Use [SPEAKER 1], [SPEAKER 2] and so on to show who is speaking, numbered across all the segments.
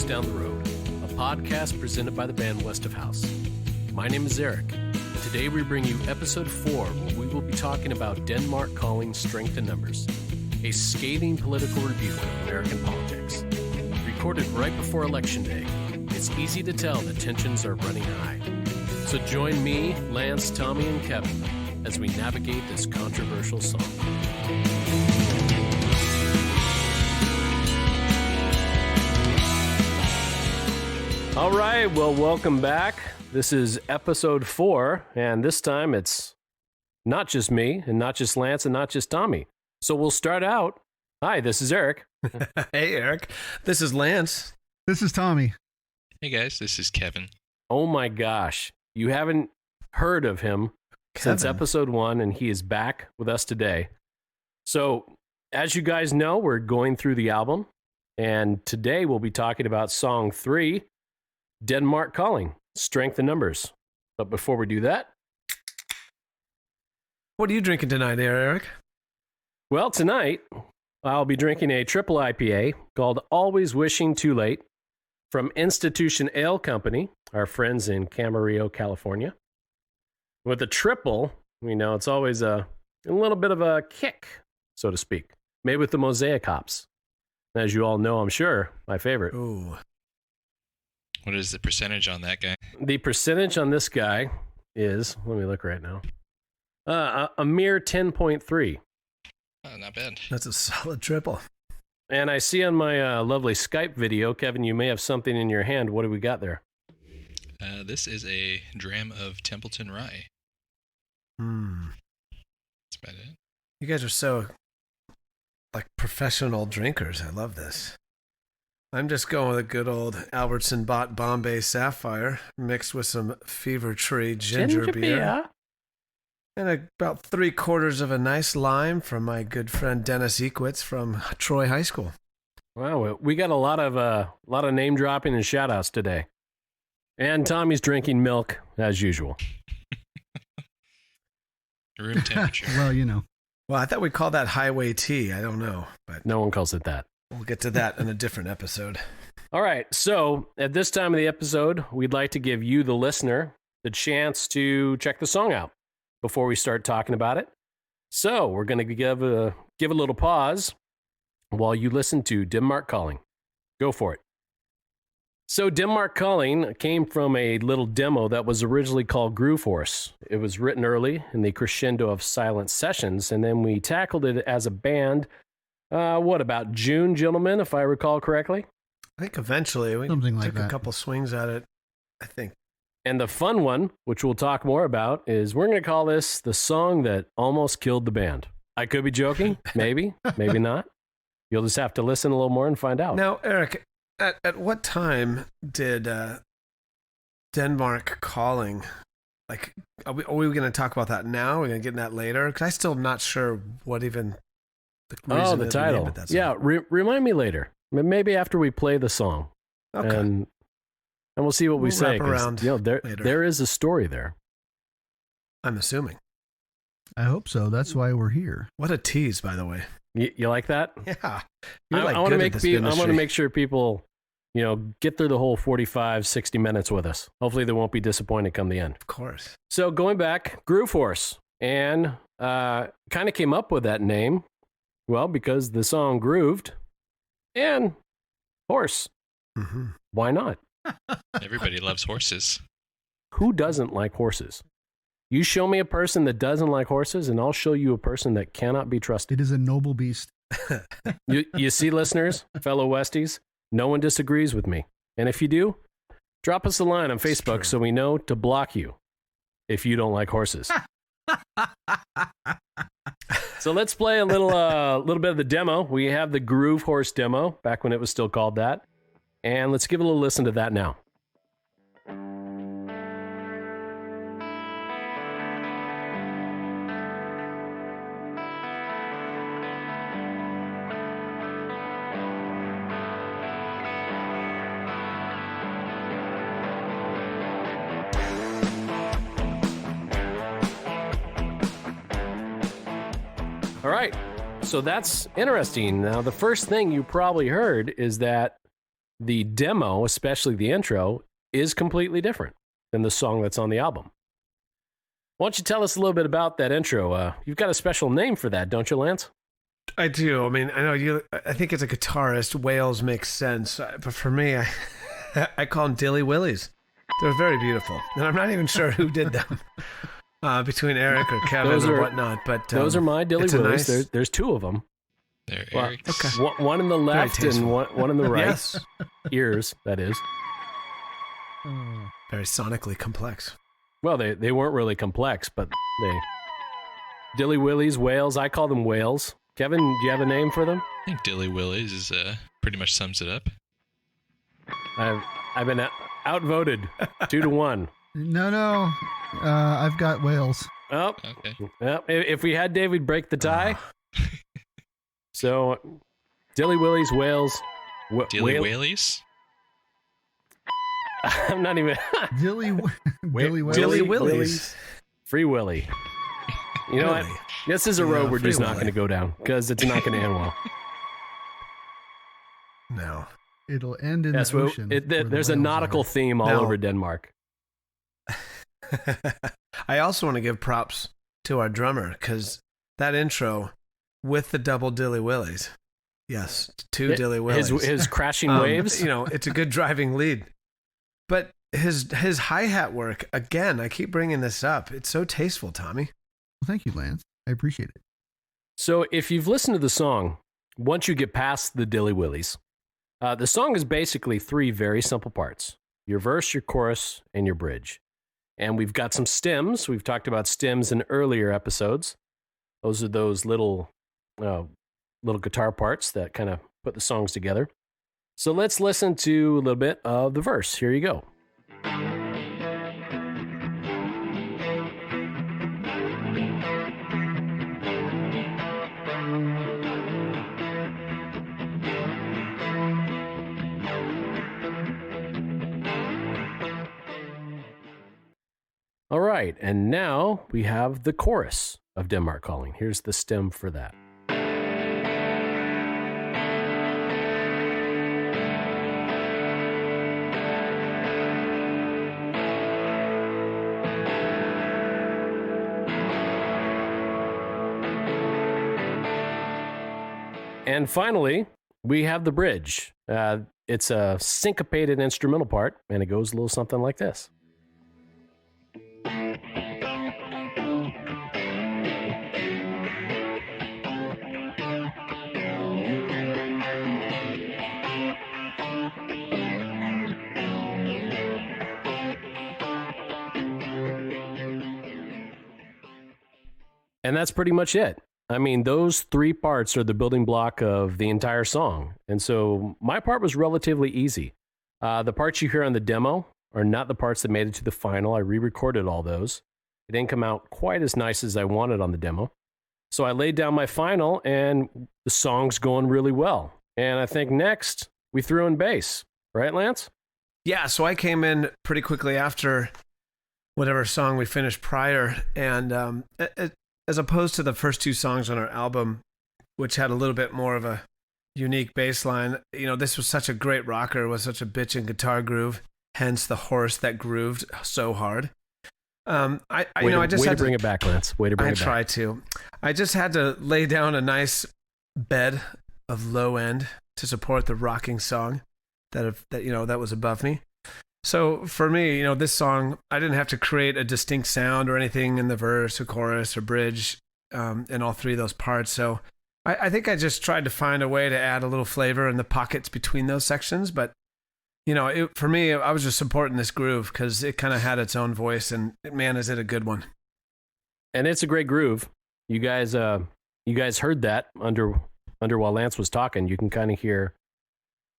[SPEAKER 1] Down the Road, a podcast presented by the band West of House. My name is Erick, and today we bring you episode 4, where we will be talking about Denmark calling Strength in Numbers, a scathing political review of American politics. Recorded right before Election Day, it's easy to tell that tensions are running high. So join me, Lance, Tommy, and Kevin as we navigate this controversial song. All right, well, welcome back. This is episode 4, and this time it's not just me, and not just Lance, and not just Tommy. So we'll start out. Hi, this is Erick.
[SPEAKER 2] Hey, Erick. This is Lance.
[SPEAKER 3] This is Tommy.
[SPEAKER 4] Hey, guys. This is Kevin.
[SPEAKER 1] Oh, my gosh. You haven't heard of him since episode 1, and he is back with us today. So, as you guys know, we're going through the album, and today we'll be talking about song 3, Denmark Calling, Strength in Numbers. But before we do that...
[SPEAKER 2] What are you drinking tonight, Erick?
[SPEAKER 1] Well, tonight, I'll be drinking a triple IPA called Always Wishing Too Late from Institution Ale Company, our friends in Camarillo, California. With a triple, we know it's always a little bit of a kick, so to speak, made with the Mosaic hops. As you all know, I'm sure, my favorite.
[SPEAKER 2] Ooh.
[SPEAKER 4] What is the percentage on that guy?
[SPEAKER 1] The percentage on this guy is, let me look right now, a mere 10.3.
[SPEAKER 4] Oh, not bad.
[SPEAKER 2] That's a solid triple.
[SPEAKER 1] And I see on my lovely Skype video, Kevin, you may have something in your hand. What do we got there?
[SPEAKER 4] This is a dram of Templeton Rye. That's about it.
[SPEAKER 2] You guys are so, professional drinkers. I love this. I'm just going with a good old Albertson Bot Bombay Sapphire mixed with some Fever Tree ginger beer. And about 3/4 of a nice lime from my good friend Dennis Equitz from Troy High School.
[SPEAKER 1] Wow, we got a lot of name dropping and shout outs today. And Tommy's drinking milk as usual.
[SPEAKER 4] Room temperature.
[SPEAKER 3] Well, you know.
[SPEAKER 2] Well, I thought we'd call that highway tea. I don't know, but
[SPEAKER 1] No one calls it that.
[SPEAKER 2] we'll get to that in a different episode.
[SPEAKER 1] All right, so at this time of the episode, we'd like to give you, the listener, the chance to check the song out before we start talking about it. So we're going to give a little pause while you listen to Denmark Calling. Go for it. So Denmark Calling came from a little demo that was originally called Groove Horse. It was written early in the Crescendo of Silent Sessions, and then we tackled it as a band, about June, gentlemen, if I recall correctly?
[SPEAKER 2] I think eventually we took a couple swings at it, I think.
[SPEAKER 1] And the fun one, which we'll talk more about, is we're going to call this the song that almost killed the band. I could be joking. Maybe, maybe not. You'll just have to listen a little more and find out.
[SPEAKER 2] Now, Erick, at what time did Denmark Calling, are we going to talk about that now? Are we going to get in that later? Because I'm still not sure what even the reason
[SPEAKER 1] the title.
[SPEAKER 2] That
[SPEAKER 1] yeah, remind me later. Maybe after we play the song.
[SPEAKER 2] Okay.
[SPEAKER 1] And we'll see what we say.
[SPEAKER 2] Wrap around
[SPEAKER 1] there is a story there.
[SPEAKER 2] I'm assuming.
[SPEAKER 3] I hope so. That's why we're here.
[SPEAKER 2] What a tease, by the way.
[SPEAKER 1] You like that?
[SPEAKER 2] Yeah.
[SPEAKER 1] I want to make sure people, get through the whole 45, 60 minutes with us. Hopefully they won't be disappointed come the end.
[SPEAKER 2] Of course.
[SPEAKER 1] So going back, Groove Horse, and kind of came up with that name, well, because the song grooved and horse.
[SPEAKER 2] Mm-hmm.
[SPEAKER 1] Why not?
[SPEAKER 4] Everybody loves horses.
[SPEAKER 1] Who doesn't like horses? You show me a person that doesn't like horses, and I'll show you a person that cannot be trusted.
[SPEAKER 3] It is a noble beast.
[SPEAKER 1] You see, listeners, fellow Westies, no one disagrees with me. And if you do, drop us a line on Facebook so we know to block you if you don't like horses. So let's play a little bit of the demo. We have the Groove Horse demo, back when it was still called that. And let's give a little listen to that now. All right, so that's interesting. Now, the first thing you probably heard is that the demo, especially the intro, is completely different than the song that's on the album. Why don't you tell us a little bit about that intro? You've got a special name for that, don't you, Lance?
[SPEAKER 2] I do. I mean, I know you. I think as a guitarist, whales make sense. But for me, I call them Dilly Willies. They're very beautiful. And I'm not even sure who did them. Between Erick or Kevin or whatnot. But
[SPEAKER 1] those are my Dilly Willies. There's two of them.
[SPEAKER 4] They're Erick's.
[SPEAKER 2] Okay.
[SPEAKER 1] One in the left and one in the right.
[SPEAKER 2] Yes.
[SPEAKER 1] Ears, that is.
[SPEAKER 2] Very sonically complex.
[SPEAKER 1] Well, they weren't really complex, but they... Dilly Willies, whales. I call them whales. Kevin, do you have a name for them?
[SPEAKER 4] I think Dilly Willies is pretty much sums it up.
[SPEAKER 1] I've been outvoted 2-1.
[SPEAKER 3] No. I've got whales.
[SPEAKER 1] Oh,
[SPEAKER 4] Okay.
[SPEAKER 1] well, if we had David break the tie. So, Dilly Willies, whales.
[SPEAKER 4] Dilly Whalies?
[SPEAKER 1] I'm not even...
[SPEAKER 3] Dilly Willies.
[SPEAKER 2] Dilly Willies.
[SPEAKER 1] Free Willy. You know what? This is a road we're just not going to go down because it's not going to end well.
[SPEAKER 2] No.
[SPEAKER 3] It'll end in the ocean.
[SPEAKER 1] There's a nautical theme all over Denmark.
[SPEAKER 2] I also want to give props to our drummer because that intro with the double Dilly Willies. Yes, two Dilly Willies.
[SPEAKER 1] His crashing waves.
[SPEAKER 2] It's a good driving lead. But his hi-hat work, again, I keep bringing this up. It's so tasteful, Tommy.
[SPEAKER 3] Well, thank you, Lance. I appreciate it.
[SPEAKER 1] So if you've listened to the song, once you get past the Dilly Willies, the song is basically three very simple parts: your verse, your chorus, and your bridge. And we've got some stems. We've talked about stems in earlier episodes. Those are those little guitar parts that kind of put the songs together. So let's listen to a little bit of the verse. Here you go. All right, and now we have the chorus of Denmark Calling. Here's the stem for that. And finally, we have the bridge. It's a syncopated instrumental part, and it goes a little something like this. And that's pretty much it. I mean, those three parts are the building block of the entire song. And so my part was relatively easy. The parts you hear on the demo are not the parts that made it to the final. I re-recorded all those. It didn't come out quite as nice as I wanted on the demo. So I laid down my final, and the song's going really well. And I think next, we threw in bass. Right, Lance?
[SPEAKER 2] Yeah, so I came in pretty quickly after whatever song we finished prior. And as opposed to the first two songs on our album, which had a little bit more of a unique bass line, this was such a great rocker with such a bitchin' guitar groove, hence the horse that grooved so hard. I just had to
[SPEAKER 1] bring it back, Lance. Way to bring it back.
[SPEAKER 2] I try to. I just had to lay down a nice bed of low end to support the rocking song that was above me. So for me, this song, I didn't have to create a distinct sound or anything in the verse or chorus or bridge in all three of those parts. So I think I just tried to find a way to add a little flavor in the pockets between those sections. But, for me, I was just supporting this groove because it kind of had its own voice, and man, is it a good one.
[SPEAKER 1] And it's a great groove. You guys heard that under while Lance was talking. You can kind of hear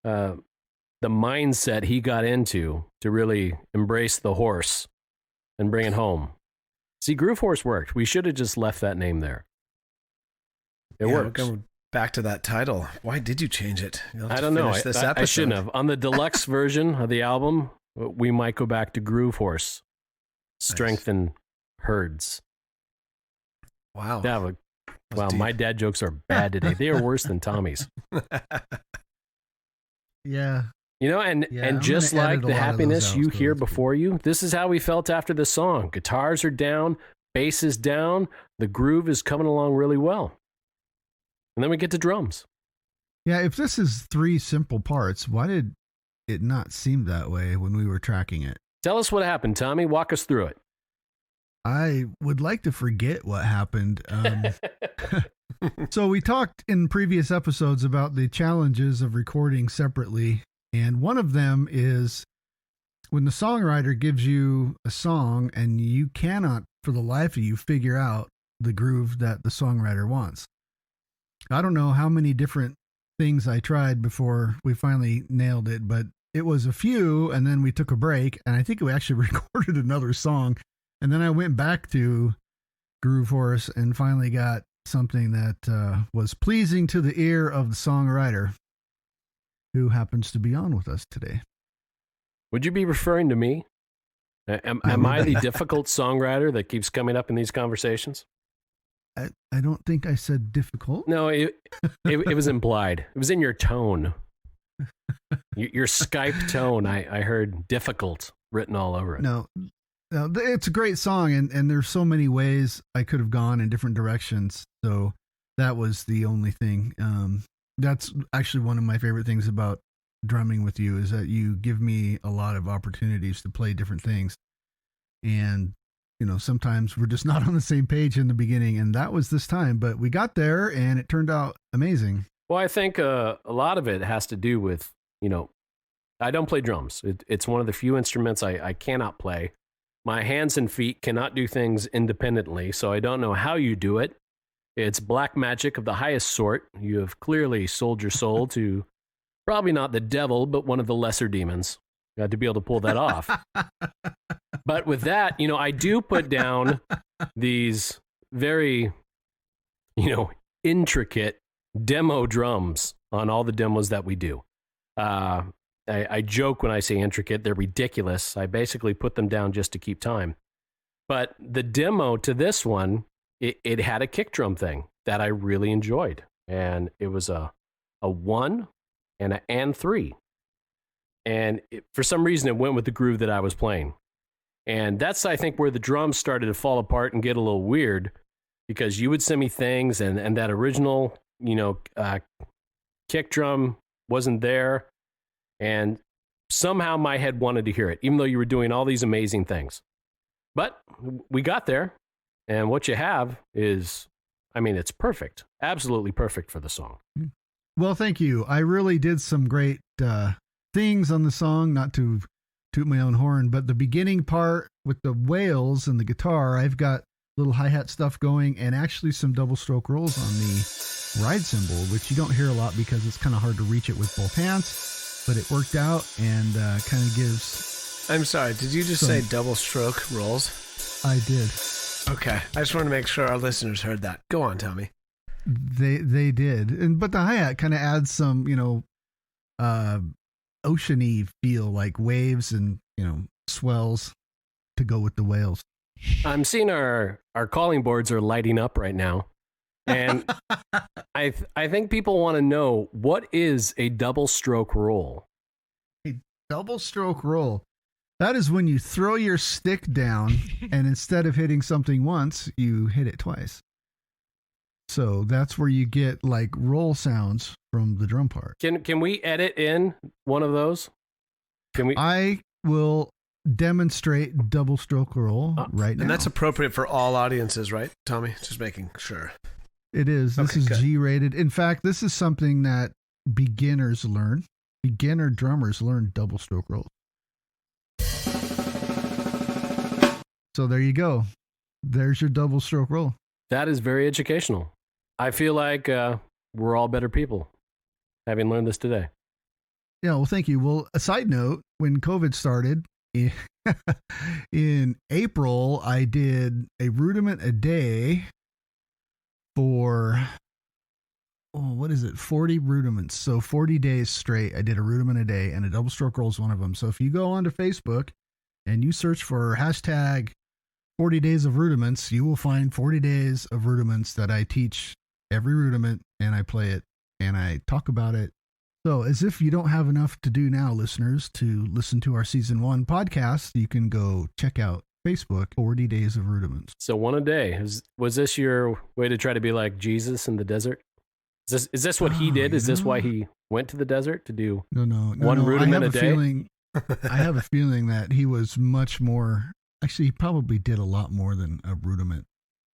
[SPEAKER 1] the mindset he got into to really embrace the horse and bring it home. See, Groove Horse worked. We should have just left that name there. It works.
[SPEAKER 2] We're going back to that title. Why did you change it?
[SPEAKER 1] I don't know. I shouldn't have. On the deluxe version of the album, we might go back to Groove Horse. Strengthen herds.
[SPEAKER 2] Wow.
[SPEAKER 1] Yeah, wow, deep. My dad jokes are bad today. They are worse than Tommy's.
[SPEAKER 3] Yeah.
[SPEAKER 1] And just like the happiness you hear before you, this is how we felt after the song. Guitars are down, bass is down, the groove is coming along really well. And then we get to drums.
[SPEAKER 3] Yeah, if this is 3 simple parts, why did it not seem that way when we were tracking it?
[SPEAKER 1] Tell us what happened, Tommy. Walk us through it.
[SPEAKER 3] I would like to forget what happened. So we talked in previous episodes about the challenges of recording separately. And one of them is when the songwriter gives you a song and you cannot, for the life of you, figure out the groove that the songwriter wants. I don't know how many different things I tried before we finally nailed it, but it was a few, and then we took a break, and I think we actually recorded another song. And then I went back to Groove Horse and finally got something that was pleasing to the ear of the songwriter, who happens to be on with us today.
[SPEAKER 1] Would you be referring to me? Am I the difficult songwriter that keeps coming up in these conversations?
[SPEAKER 3] I don't think I said difficult.
[SPEAKER 1] No, it was implied. It was in your tone. Your Skype tone. I heard difficult written all over it.
[SPEAKER 3] No, it's a great song, and there's so many ways I could have gone in different directions. So that was the only thing. That's actually one of my favorite things about drumming with you, is that you give me a lot of opportunities to play different things. And, sometimes we're just not on the same page in the beginning, and that was this time, but we got there and it turned out amazing.
[SPEAKER 1] Well, I think a lot of it has to do with, I don't play drums. It's one of the few instruments I cannot play. My hands and feet cannot do things independently, so I don't know how you do it. It's black magic of the highest sort. You have clearly sold your soul to probably not the devil, but one of the lesser demons to be able to pull that off. But with that, I do put down these very, intricate demo drums on all the demos that we do. I joke when I say intricate, they're ridiculous. I basically put them down just to keep time. But the demo to this one, it had a kick drum thing that I really enjoyed. And it was a 1 and an 3. And for some reason, it went with the groove that I was playing. And that's, I think, where the drums started to fall apart and get a little weird, because you would send me things and that original, kick drum wasn't there. And somehow my head wanted to hear it, even though you were doing all these amazing things. But we got there. And what you have is, it's perfect. Absolutely perfect for the song.
[SPEAKER 3] Well, thank you. I really did some great things on the song, not to toot my own horn, but the beginning part with the wails and the guitar, I've got little hi-hat stuff going, and actually some double stroke rolls on the ride cymbal, which you don't hear a lot because it's kind of hard to reach it with both hands, but it worked out and kind of gives...
[SPEAKER 2] I'm sorry, did you just say double stroke rolls?
[SPEAKER 3] I did.
[SPEAKER 2] Okay, I just want to make sure our listeners heard that. Go on, Tommy.
[SPEAKER 3] They did, but the hi-hat kind of adds some, oceany feel, like waves and swells to go with the wails.
[SPEAKER 1] I'm seeing our calling boards are lighting up right now, and I think people want to know, what is a double stroke roll?
[SPEAKER 3] A double stroke roll. That is when you throw your stick down and instead of hitting something once, you hit it twice. So that's where you get like roll sounds from the drum part.
[SPEAKER 1] Can we edit in one of those? Can we?
[SPEAKER 3] I will demonstrate double stroke roll right now.
[SPEAKER 2] And that's appropriate for all audiences, right, Tommy? Just making sure.
[SPEAKER 3] It is. This is
[SPEAKER 2] good.
[SPEAKER 3] G-rated. In fact, this is something that beginners learn. Beginner drummers learn double stroke rolls. So there you go. There's your double stroke roll.
[SPEAKER 1] That is very educational. I feel like we're all better people having learned this today.
[SPEAKER 3] Yeah, well, thank you. Well, a side note, when COVID started in April, I did a rudiment a day for, 40 rudiments. So 40 days straight, I did a rudiment a day, and a double stroke roll is one of them. So if you go onto Facebook and you search for hashtag 40 days of rudiments, you will find 40 days of rudiments that I teach every rudiment, and I play it and I talk about it So, as if you don't have enough to do now, listeners, to listen to our season 1 podcast, you can go check out Facebook, 40 Days of Rudiments.
[SPEAKER 1] So one a day. Was this your way to try to be like Jesus in the desert? Is this what he did? Is this why he went to the desert to do one rudiment a day?
[SPEAKER 3] I have a feeling that he was much more. Actually, he probably did a lot more than a rudiment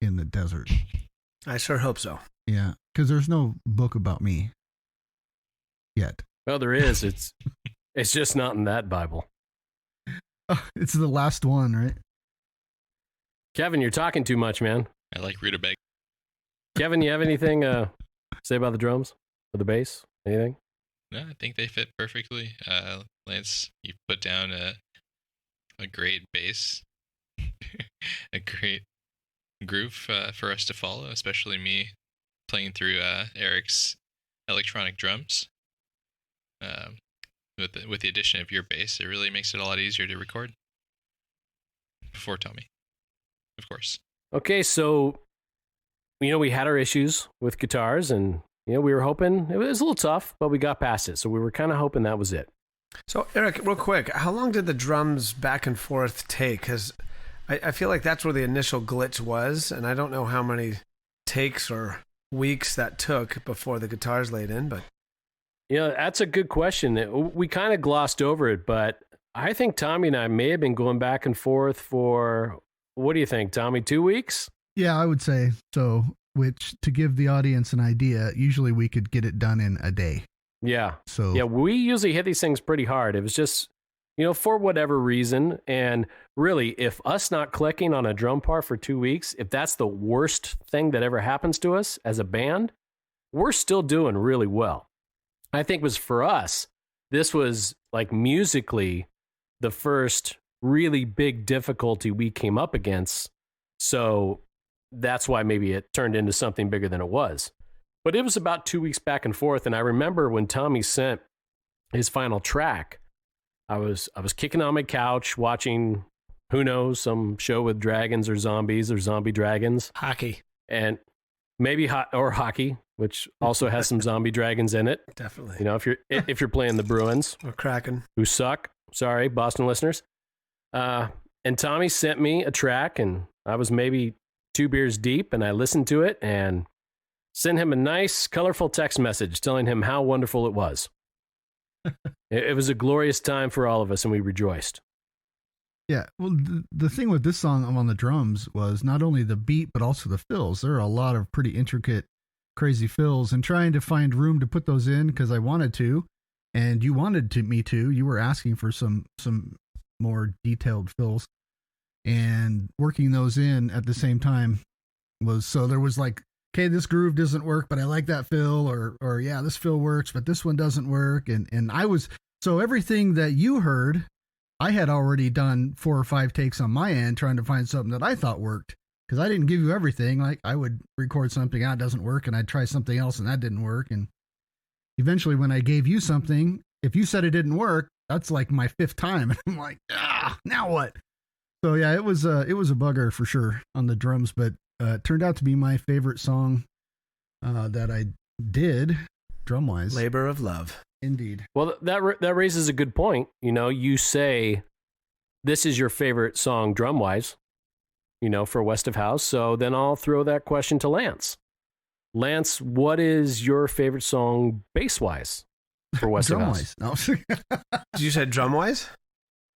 [SPEAKER 3] in the desert.
[SPEAKER 2] I sure hope so.
[SPEAKER 3] Yeah, because there's no book about me yet.
[SPEAKER 1] Well, there is. It's just not in that Bible.
[SPEAKER 3] It's the last one, right?
[SPEAKER 1] Kevin, you're talking too much, man.
[SPEAKER 4] I like rutabaga.
[SPEAKER 1] Kevin, you have anything say about the drums or the bass? Anything?
[SPEAKER 4] No, I think they fit perfectly. Lance, you put down a great bass, a great groove for us to follow, especially me playing through Erick's electronic drums. With the addition of your bass, it really makes it a lot easier to record. Before Tommy, of course.
[SPEAKER 1] Okay, so we had our issues with guitars, and we were hoping it was a little tough, but we got past it. So we were kind of hoping that was it.
[SPEAKER 2] So Erick, real quick, how long did the drums back and forth take? Because I feel like that's where the initial glitch was, and I don't know how many takes or weeks that took before the guitars laid in, but
[SPEAKER 1] that's a good question. We kind of glossed over it, but I think Tommy and I may have been going back and forth for, what do you think, Tommy, 2 weeks?
[SPEAKER 3] Yeah, I would say so, which, to give the audience an idea, usually we could get it done in a day.
[SPEAKER 1] Yeah.
[SPEAKER 3] So
[SPEAKER 1] yeah, we usually hit these things pretty hard. It was just, for whatever reason. And really, if us not clicking on a drum part for 2 weeks, if that's the worst thing that ever happens to us as a band, we're still doing really well. I think it was for us, this was like musically the first really big difficulty we came up against. So that's why maybe it turned into something bigger than it was. But it was about 2 weeks back and forth. And I remember when Tommy sent his final track, I was kicking on my couch watching, who knows, some show with dragons or zombies or zombie dragons.
[SPEAKER 2] Hockey.
[SPEAKER 1] And maybe hockey, which also has some zombie dragons in it.
[SPEAKER 2] Definitely.
[SPEAKER 1] If you're playing the Bruins.
[SPEAKER 2] Or Kraken.
[SPEAKER 1] Who suck. Sorry, Boston listeners. And Tommy sent me a track, and I was maybe 2 beers deep, and I listened to it and sent him a nice, colorful text message telling him how wonderful it was. It was a glorious time for all of us, and we rejoiced.
[SPEAKER 3] Yeah, well, the thing with this song on the drums was not only the beat, but also the fills. There are a lot of pretty intricate, crazy fills, and trying to find room to put those in, because I wanted to, and you wanted me to. You were asking for some more detailed fills, and working those in at the same time so there was like, okay, this groove doesn't work, but I like that fill, or yeah, this fill works, but this one doesn't work. And so everything that you heard, I had already done 4 or 5 takes on my end, trying to find something that I thought worked. Cause I didn't give you everything. Like, I would record something, it doesn't work. And I'd try something else and that didn't work. And eventually when I gave you something, if you said it didn't work, that's like my 5th time. And I'm like, now what? So yeah, it was a bugger for sure on the drums, but it turned out to be my favorite song that I did drum wise.
[SPEAKER 2] Labor of love.
[SPEAKER 3] Indeed.
[SPEAKER 1] Well, that raises a good point. You say this is your favorite song drum wise, for West of House. So then I'll throw that question to Lance. Lance, what is your favorite song bass wise for West of House?
[SPEAKER 3] No.
[SPEAKER 2] Did you say drum wise?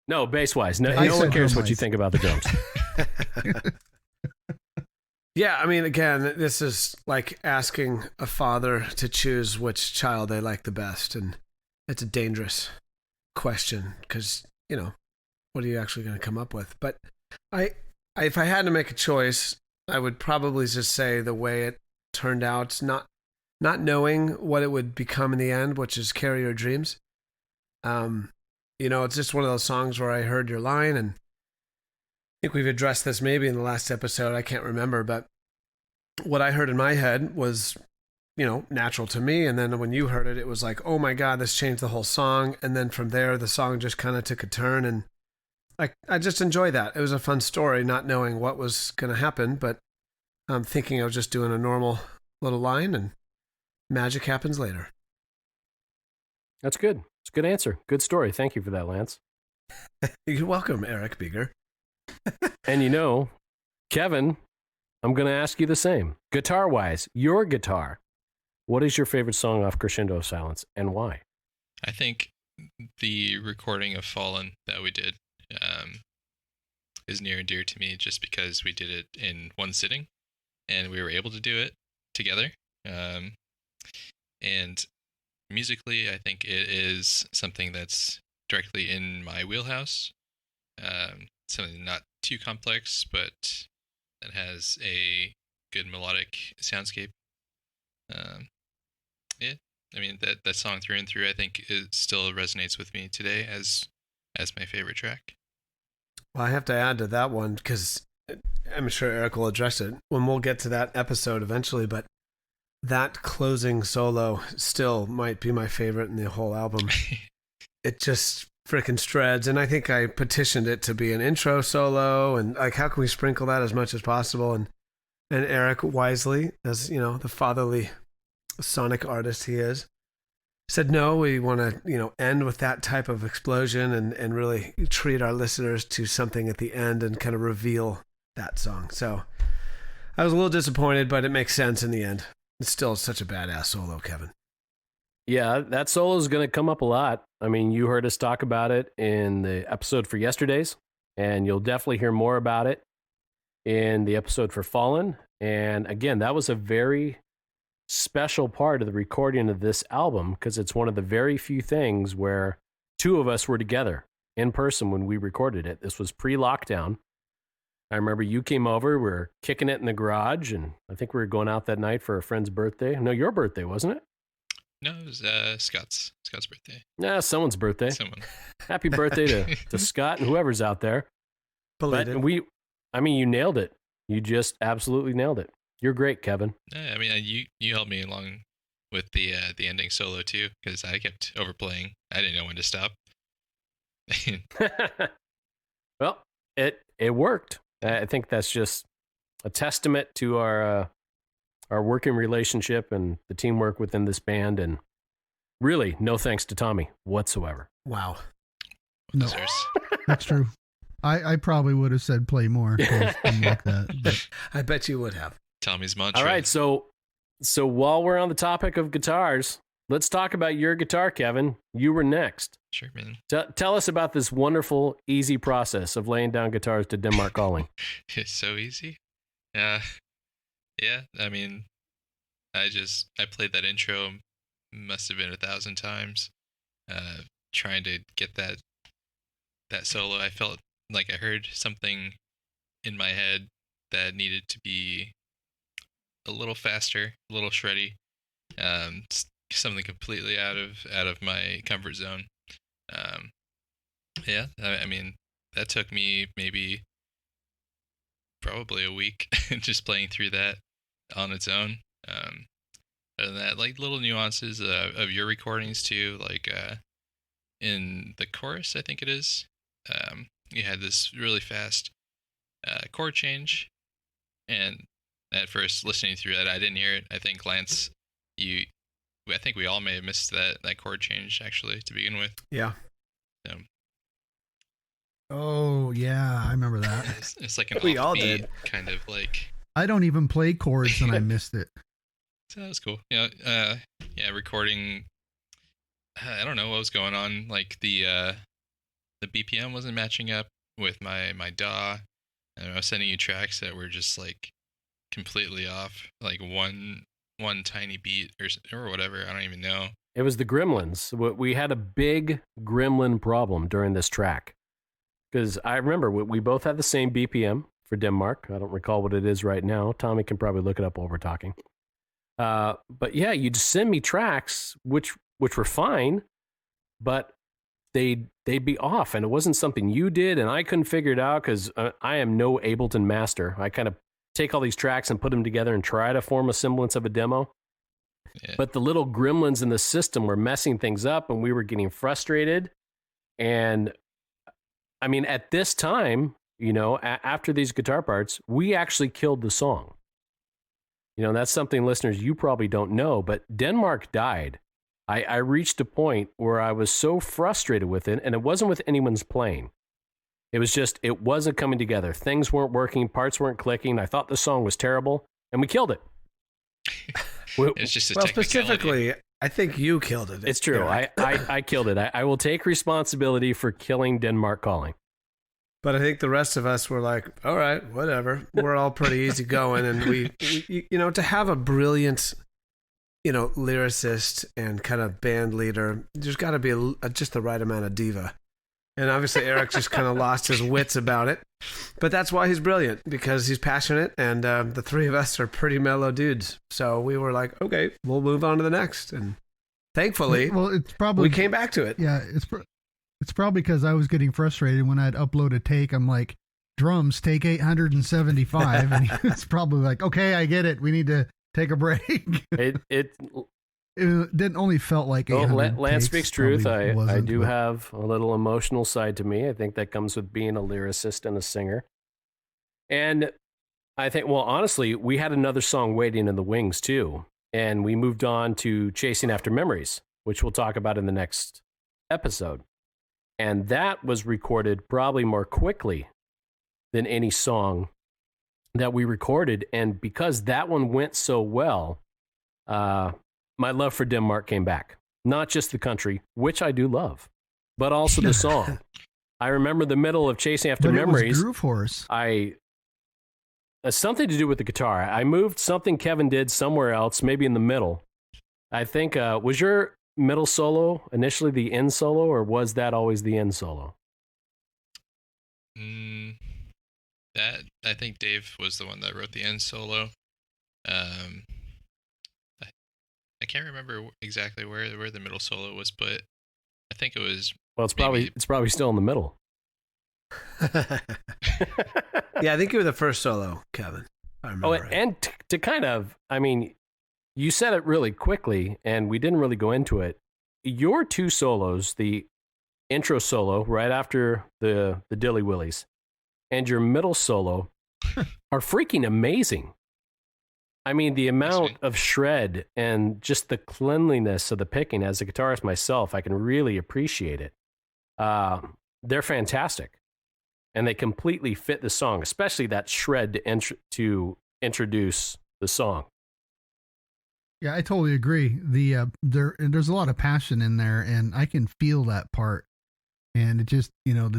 [SPEAKER 1] No, bass wise. No one cares what you think about the drums.
[SPEAKER 2] Yeah, I mean, again, this is like asking a father to choose which child they like the best, and it's a dangerous question because, what are you actually going to come up with? But if I had to make a choice, I would probably just say the way it turned out, not knowing what it would become in the end, which is Carry Your Dreams. It's just one of those songs where I heard your line, and I think we've addressed this maybe in the last episode. I can't remember, but what I heard in my head was, natural to me. And then when you heard it, it was like, oh my God, this changed the whole song. And then from there, the song just kind of took a turn. And I just enjoyed that. It was a fun story, not knowing what was going to happen, but I'm thinking I was just doing a normal little line, and magic happens later.
[SPEAKER 1] That's good. It's a good answer. Good story. Thank you for that, Lance.
[SPEAKER 2] You're welcome, Erick Bieger.
[SPEAKER 1] And Kevin, I'm going to ask you the same. Guitar-wise, your guitar, what is your favorite song off Crescendo of Silence and why?
[SPEAKER 4] I think the recording of Fallen that we did is near and dear to me just because we did it in one sitting and we were able to do it together. And musically, I think it is something that's directly in my wheelhouse. Something not too complex, but that has a good melodic soundscape. Yeah, I mean that song through and through, I think it still resonates with me today as my favorite track.
[SPEAKER 2] Well, I have to add to that one because I'm sure Erick will address it when we'll get to that episode eventually, but that closing solo still might be my favorite in the whole album. It just freaking shreds, and I think I petitioned it to be an intro solo, and like, how can we sprinkle that as much as possible? And Erick wisely, as the fatherly sonic artist he is, said no, we want to end with that type of explosion and really treat our listeners to something at the end and kind of reveal that song. So I was a little disappointed, but it makes sense in the end. It's still such a badass solo, Kevin.
[SPEAKER 1] Yeah, that solo is going to come up a lot. I mean, you heard us talk about it in the episode for Yesterday's, and you'll definitely hear more about it in the episode for Fallen. And again, that was a very special part of the recording of this album because it's one of the very few things where two of us were together in person when we recorded it. This was pre-lockdown. I remember you came over, we were kicking it in the garage, and I think we were going out that night for a friend's birthday. No, your birthday, wasn't it?
[SPEAKER 4] No, it was Scott's birthday.
[SPEAKER 1] Yeah, someone's birthday.
[SPEAKER 4] Someone.
[SPEAKER 1] Happy birthday to Scott and whoever's out there.
[SPEAKER 2] Belated.
[SPEAKER 1] But you nailed it. You just absolutely nailed it. You're great, Kevin.
[SPEAKER 4] I mean, you helped me along with the ending solo too, because I kept overplaying. I didn't know when to stop.
[SPEAKER 1] Well, it worked. I think that's just a testament to our working relationship and the teamwork within this band. And really, no thanks to Tommy whatsoever.
[SPEAKER 2] Wow.
[SPEAKER 3] No, that's true. I probably would have said play more like that. But.
[SPEAKER 2] I bet you would have.
[SPEAKER 4] Tommy's mantra.
[SPEAKER 1] All right, so while we're on the topic of guitars, let's talk about your guitar, Kevin. You were next.
[SPEAKER 4] Sure, man.
[SPEAKER 1] Tell us about this wonderful, easy process of laying down guitars to Denmark Calling.
[SPEAKER 4] It's so easy. Yeah. I mean, I played that intro, must have been 1,000 times, trying to get that solo. I felt like I heard something in my head that needed to be a little faster, a little shreddy, something completely out of my comfort zone. I mean, that took me maybe probably a week just playing through that on its own. Other than that, like little nuances of your recordings too, like in the chorus, I think it is, you had this really fast chord change, and at first listening through that, I didn't hear it. I think Lance, I think we all may have missed that chord change actually to begin with.
[SPEAKER 2] Yeah.
[SPEAKER 3] Oh yeah, I remember that.
[SPEAKER 4] It's like an
[SPEAKER 2] we all
[SPEAKER 4] offbeat
[SPEAKER 2] did.
[SPEAKER 4] kind of like.
[SPEAKER 3] I don't even play chords and I missed it.
[SPEAKER 4] So that was cool. Yeah, recording. I don't know what was going on. Like the BPM wasn't matching up with my DAW, and I was sending you tracks that were just like completely off, like one tiny beat or whatever. I don't even know.
[SPEAKER 1] It was the gremlins. We had a big gremlin problem during this track because I remember we both had the same BPM for Denmark. I don't recall what it is right now. Tommy can probably look it up while we're talking. But yeah, you'd send me tracks which were fine, but they'd be off, and it wasn't something you did, and I couldn't figure it out because I am no Ableton master. I kind of take all these tracks and put them together and try to form a semblance of a demo. Yeah. But the little gremlins in the system were messing things up, and we were getting frustrated. And I mean, at this time, after these guitar parts, we actually killed the song. That's something, listeners, you probably don't know, but Denmark died I reached a point where I was so frustrated with it, and it wasn't with anyone's playing. It was just, it wasn't coming together. Things weren't working, parts weren't clicking. I thought the song was terrible, and we killed it.
[SPEAKER 4] It's just a technicality.
[SPEAKER 2] Specifically, I think you killed it.
[SPEAKER 1] It's true. I killed it. I will take responsibility for killing Denmark Calling.
[SPEAKER 2] But I think the rest of us were like, all right, whatever. We're all pretty easy going. And we to have a brilliant, lyricist and kind of band leader, there's got to be just the right amount of diva. And obviously Erick just kind of lost his wits about it. But that's why he's brilliant, because he's passionate, and the three of us are pretty mellow dudes. So we were like, okay, we'll move on to the next. And thankfully,
[SPEAKER 3] it's probably,
[SPEAKER 2] we came back to it.
[SPEAKER 3] Yeah, it's probably because I was getting frustrated when I'd upload a take. I'm like, drums, take 875. And it's probably like, okay, I get it. We need to take a break. It didn't only felt like 800
[SPEAKER 1] Lance speaks truth. I do
[SPEAKER 3] but
[SPEAKER 1] have a little emotional side to me. I think that comes with being a lyricist and a singer. And I think, well, honestly, we had another song waiting in the wings too. And we moved on to Chasing After Memories, which we'll talk about in the next episode. And that was recorded probably more quickly than any song that we recorded. And because that one went so well, my love for Denmark came back. Not just the country, which I do love, but also the song. I remember the middle of Chasing After Memories.
[SPEAKER 3] It was Groove Horse.
[SPEAKER 1] Something to do with the guitar. I moved something Kevin did somewhere else, maybe in the middle. I think, was your middle solo initially the end solo, or was that always the end solo?
[SPEAKER 4] That, I think Dave was the one that wrote the end solo. I can't remember exactly where the middle solo was, but I think it was.
[SPEAKER 1] Well, it's probably still in the middle.
[SPEAKER 2] Yeah, I think you were the first solo, Kevin. I remember.
[SPEAKER 1] Oh, and to kind of, I mean, you said it really quickly, and we didn't really go into it. Your two solos, the intro solo right after the Dilly Willies, and your middle solo are freaking amazing. I mean, the amount of shred and just the cleanliness of the picking, as a guitarist myself, I can really appreciate it. They're fantastic. And they completely fit the song, especially that shred to introduce the song.
[SPEAKER 3] Yeah, I totally agree. There's a lot of passion in there, and I can feel that part. And it just, we have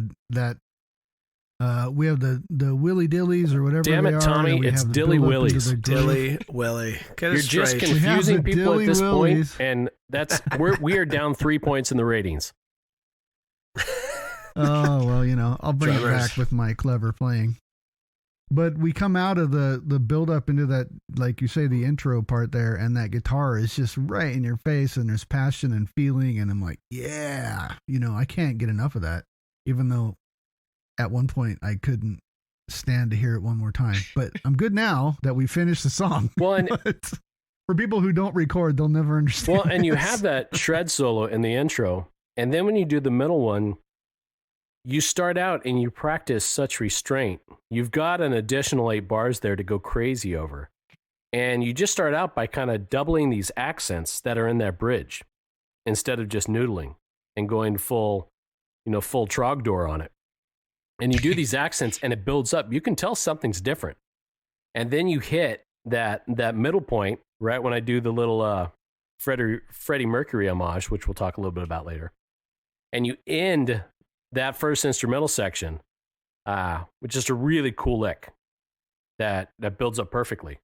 [SPEAKER 3] the Willy Dillies or whatever.
[SPEAKER 1] Damn it, Tommy! It's Dilly Willies.
[SPEAKER 2] Dilly Willy.
[SPEAKER 1] You're just confusing people at this point, and we are down 3 points in the ratings.
[SPEAKER 3] Oh well, I'll bring it back with my clever playing. But we come out of the build up into that, like you say, the intro part there, and that guitar is just right in your face, and there's passion and feeling, and I'm like, yeah, I can't get enough of that, even though at one point I couldn't stand to hear it one more time. But I'm good now that we finished the song.
[SPEAKER 1] Well, and
[SPEAKER 3] for people who don't record, they'll never understand.
[SPEAKER 1] Well, and you have that shred solo in the intro, and then when you do the middle one, you start out and you practice such restraint. You've got an additional 8 bars there to go crazy over. And you just start out by kind of doubling these accents that are in that bridge instead of just noodling and going full Trogdor on it. And you do these accents and it builds up. You can tell something's different. And then you hit that middle point, right when I do the little Freddie Mercury homage, which we'll talk a little bit about later. And you end that first instrumental section, which is a really cool lick that builds up perfectly.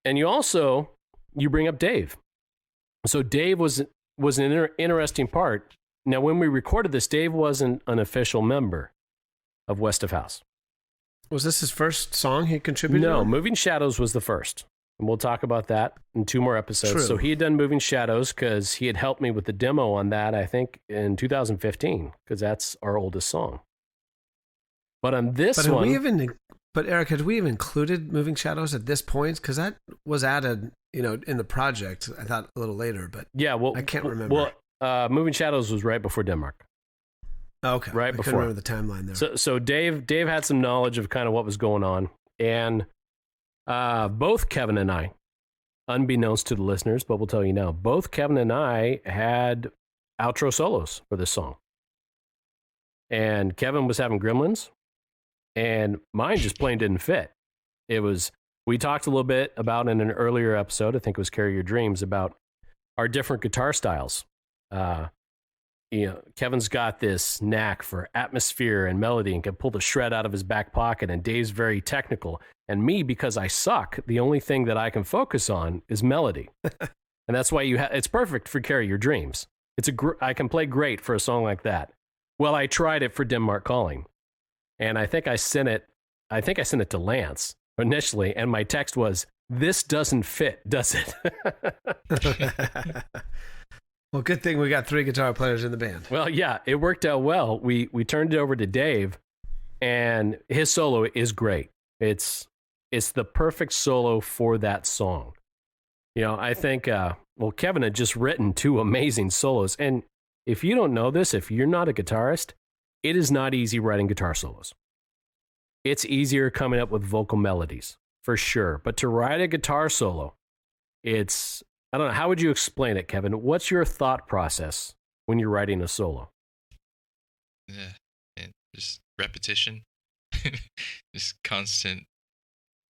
[SPEAKER 1] And you bring up Dave. So Dave was an interesting part. Now, when we recorded this, Dave wasn't an official member of West of House.
[SPEAKER 2] Was this his first song he contributed?
[SPEAKER 1] No,
[SPEAKER 2] on?
[SPEAKER 1] Moving Shadows was the first. And we'll talk about that in 2 more episodes.
[SPEAKER 2] True.
[SPEAKER 1] So he had done Moving Shadows because he had helped me with the demo on that, I think, in 2015, because that's our oldest song. But on this one...
[SPEAKER 2] But Erick, had we even included Moving Shadows at this point? Because that was added, in the project, I thought a little later, but
[SPEAKER 1] yeah, well,
[SPEAKER 2] I can't remember.
[SPEAKER 1] Well, Moving Shadows was right before Denmark.
[SPEAKER 2] Okay.
[SPEAKER 1] Right
[SPEAKER 2] I
[SPEAKER 1] before.
[SPEAKER 2] couldn't remember the timeline there.
[SPEAKER 1] So Dave had some knowledge of kind of what was going on. And both Kevin and I unbeknownst to the listeners, but we'll tell you now, both Kevin and I had outro solos for this song. And Kevin was having gremlins, and mine just plain didn't fit. We talked a little bit about in an earlier episode, I think it was Carry Your Dreams, about our different guitar styles. Kevin's got this knack for atmosphere and melody and can pull the shred out of his back pocket, and Dave's very technical. And me, because I suck, the only thing that I can focus on is melody. And that's why it's perfect for Carry Your Dreams. I can play great for a song like that. Well, I tried it for Denmark Calling, and I think I sent it to Lance initially, and my text was, "This doesn't fit, does it?"
[SPEAKER 2] Well, good thing we got 3 guitar players in the band.
[SPEAKER 1] Well, yeah, it worked out well. We turned it over to Dave, and his solo is great. It's the perfect solo for that song. I think, Kevin had just written 2 amazing solos. And if you don't know this, if you're not a guitarist, it is not easy writing guitar solos. It's easier coming up with vocal melodies, for sure. But to write a guitar solo, I don't know. How would you explain it, Kevin? What's your thought process when you're writing a solo?
[SPEAKER 4] Yeah, just repetition, just constant,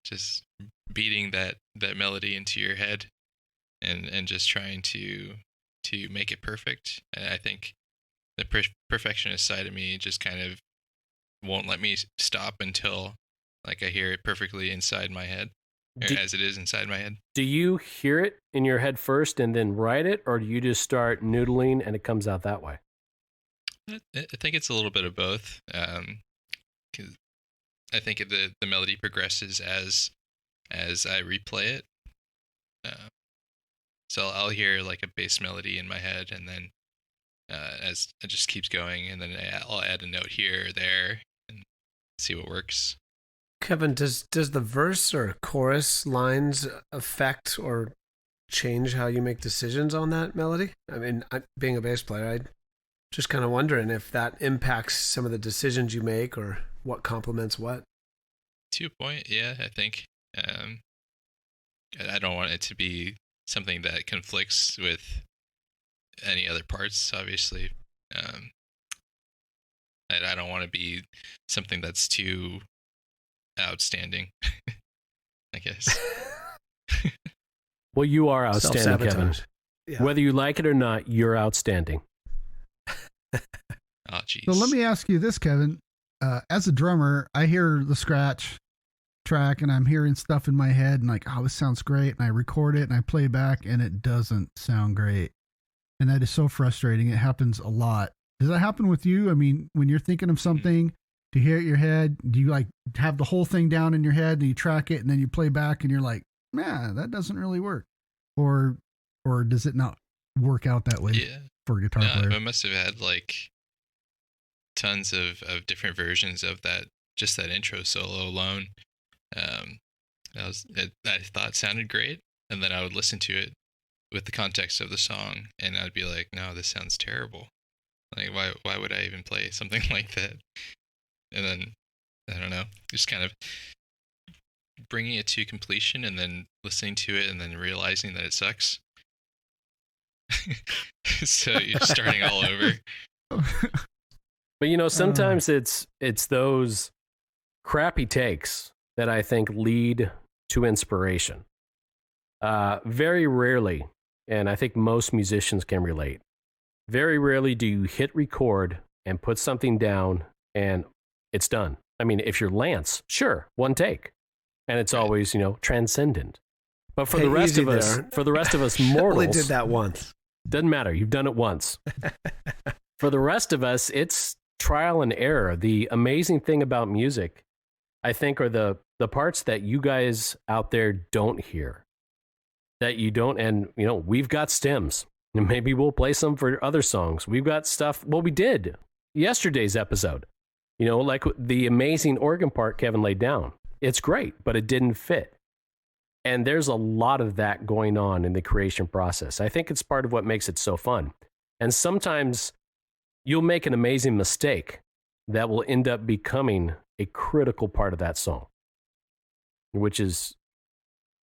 [SPEAKER 4] just beating that melody into your head, and just trying to make it perfect. And I think the perfectionist side of me just kind of won't let me stop until I hear it perfectly inside my head. As it is inside my head.
[SPEAKER 1] Do you hear it in your head first and then write it, or do you just start noodling and it comes out that way?
[SPEAKER 4] I think it's a little bit of both. 'Cause I think the melody progresses as I replay it. So I'll hear a bass melody in my head, and then as it just keeps going, and then I'll add a note here or there and see what works.
[SPEAKER 2] Kevin, does the verse or chorus lines affect or change how you make decisions on that melody? I mean, being a bass player, I'm just kind of wondering if that impacts some of the decisions you make or what complements what.
[SPEAKER 4] To a point, yeah, I think. I don't want it to be something that conflicts with any other parts, obviously. I don't want to be something that's too outstanding, I guess.
[SPEAKER 1] Well, you are outstanding, Kevin.
[SPEAKER 2] Yeah.
[SPEAKER 1] Whether you like it or not, you're outstanding.
[SPEAKER 4] Oh, geez.
[SPEAKER 3] So let me ask you this, Kevin. As a drummer, I hear the scratch track and I'm hearing stuff in my head and oh, this sounds great. And I record it and I play back and it doesn't sound great. And that is so frustrating. It happens a lot. Does that happen with you? I mean, when you're thinking of something, do you hear it in your head? Do you have the whole thing down in your head and you track it and then you play back and you're like, nah, that doesn't really work? Or does it not work out that way for a guitar player?
[SPEAKER 4] I must have had tons of different versions of that intro solo alone. I thought sounded great, and then I would listen to it with the context of the song, and I'd be like, no, this sounds terrible. Why would I even play something like that? And then, I don't know, just kind of bringing it to completion and then listening to it and then realizing that it sucks. So you're starting all over.
[SPEAKER 1] But sometimes it's those crappy takes that I think lead to inspiration. Very rarely, and I think most musicians can relate, very rarely do you hit record and put something down and it's done. I mean, if you're Lance, sure, one take. And it's always, transcendent. But for the rest of us mortals,
[SPEAKER 2] only did that once.
[SPEAKER 1] Doesn't matter. You've done it once. For the rest of us, it's trial and error. The amazing thing about music, I think, are the parts that you guys out there don't hear. That you don't, and we've got stems. And maybe we'll play some for other songs. We've got stuff. Well, we did yesterday's episode. Like the amazing organ part Kevin laid down. It's great, but it didn't fit. And there's a lot of that going on in the creation process. I think it's part of what makes it so fun. And sometimes you'll make an amazing mistake that will end up becoming a critical part of that song, which is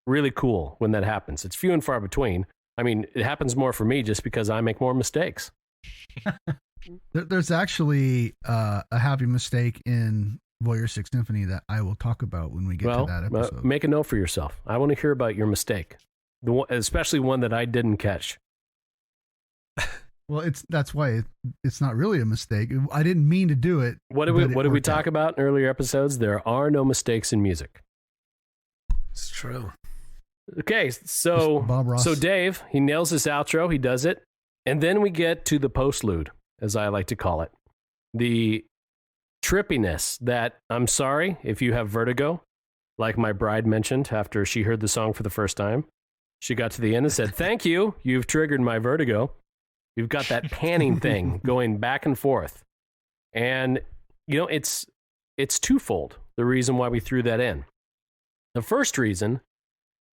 [SPEAKER 1] really cool when that happens. It's few and far between. I mean, it happens more for me just because I make more mistakes.
[SPEAKER 3] There's actually a happy mistake in Voyeur Six Symphony that I will talk about when we get to that episode.
[SPEAKER 1] Make a note for yourself. I want to hear about your mistake, especially one that I didn't catch.
[SPEAKER 3] Well, that's why it's not really a mistake. I didn't mean to do it.
[SPEAKER 1] What did we talk about in earlier episodes? There are no mistakes in music.
[SPEAKER 2] It's true.
[SPEAKER 1] Okay, so Dave, he nails this outro. He does it. And then we get to the postlude, as I like to call it. The trippiness that, I'm sorry if you have vertigo, like my bride mentioned after she heard the song for the first time. She got to the end and said, "Thank you. You've triggered my vertigo." You've got that panning thing going back and forth. And, it's twofold, the reason why we threw that in. The first reason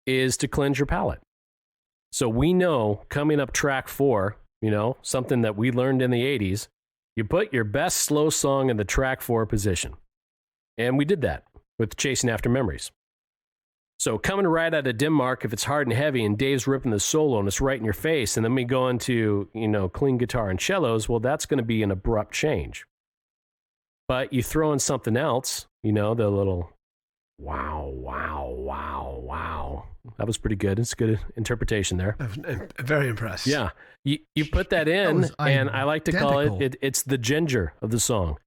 [SPEAKER 1] is to cleanse your palate. So we know coming up track 4, something that we learned in the 80s, you put your best slow song in the track 4 position. And we did that with Chasing After Memories. So coming right out of Denmark, if it's hard and heavy and Dave's ripping the solo and it's right in your face, and then we go into, clean guitar and cellos, well, that's going to be an abrupt change. But you throw in something else, the little wow, wow, wow, wow. That was pretty good. It's good interpretation there.
[SPEAKER 2] I'm very impressed.
[SPEAKER 1] Yeah. You put that in, and I like to call it's the ginger of the song.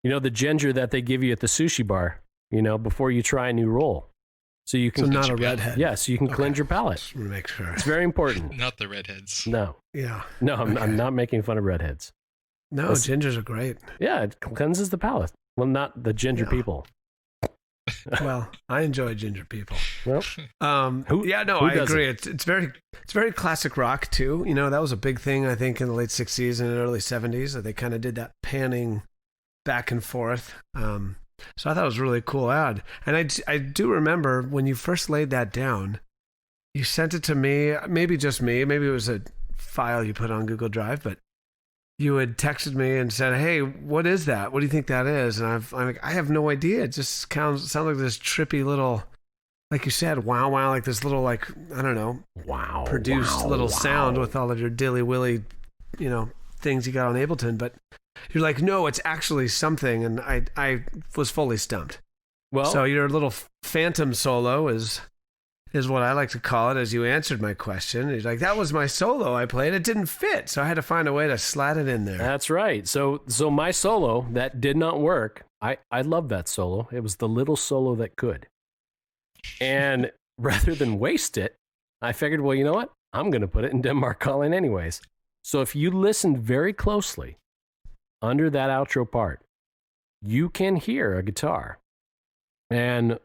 [SPEAKER 1] The ginger that they give you at the sushi bar, before you try a new roll. So you can
[SPEAKER 2] not a redhead.
[SPEAKER 1] Yeah, so you can cleanse your palate.
[SPEAKER 2] Just want to make sure.
[SPEAKER 1] It's very important.
[SPEAKER 4] Not the redheads.
[SPEAKER 1] No.
[SPEAKER 2] Yeah.
[SPEAKER 1] No, I'm not making fun of redheads.
[SPEAKER 2] No, gingers are great.
[SPEAKER 1] Yeah, it cleanses the palate. Well, not the ginger people.
[SPEAKER 2] Well, I enjoy ginger people.
[SPEAKER 1] Well,
[SPEAKER 2] I agree. It's very classic rock too. That was a big thing I think in the late 60s and early 70s that they kind of did that panning back and forth. So I thought it was a really cool ad. And I do remember when you first laid that down, you sent it to me, maybe just me, maybe it was a file you put on Google Drive, but you had texted me and said, "Hey, what is that? What do you think that is?" And I'm like, I have no idea. It just sounds like this trippy little, like you said, wow, wow, like this little, like, I don't know,
[SPEAKER 1] wow,
[SPEAKER 2] produced little sound with all of your dilly willy, things you got on Ableton. But you're like, no, it's actually something. And I was fully stumped. Well, so your little phantom solo is what I like to call it, as you answered my question. He's like, that was my solo I played. It didn't fit. So I had to find a way to slide it in there.
[SPEAKER 1] That's right. So my solo, that did not work. I love that solo. It was the little solo that could. And rather than waste it, I figured, well, you know what? I'm going to put it in Denmark Calling anyways. So if you listen very closely under that outro part, you can hear a guitar. And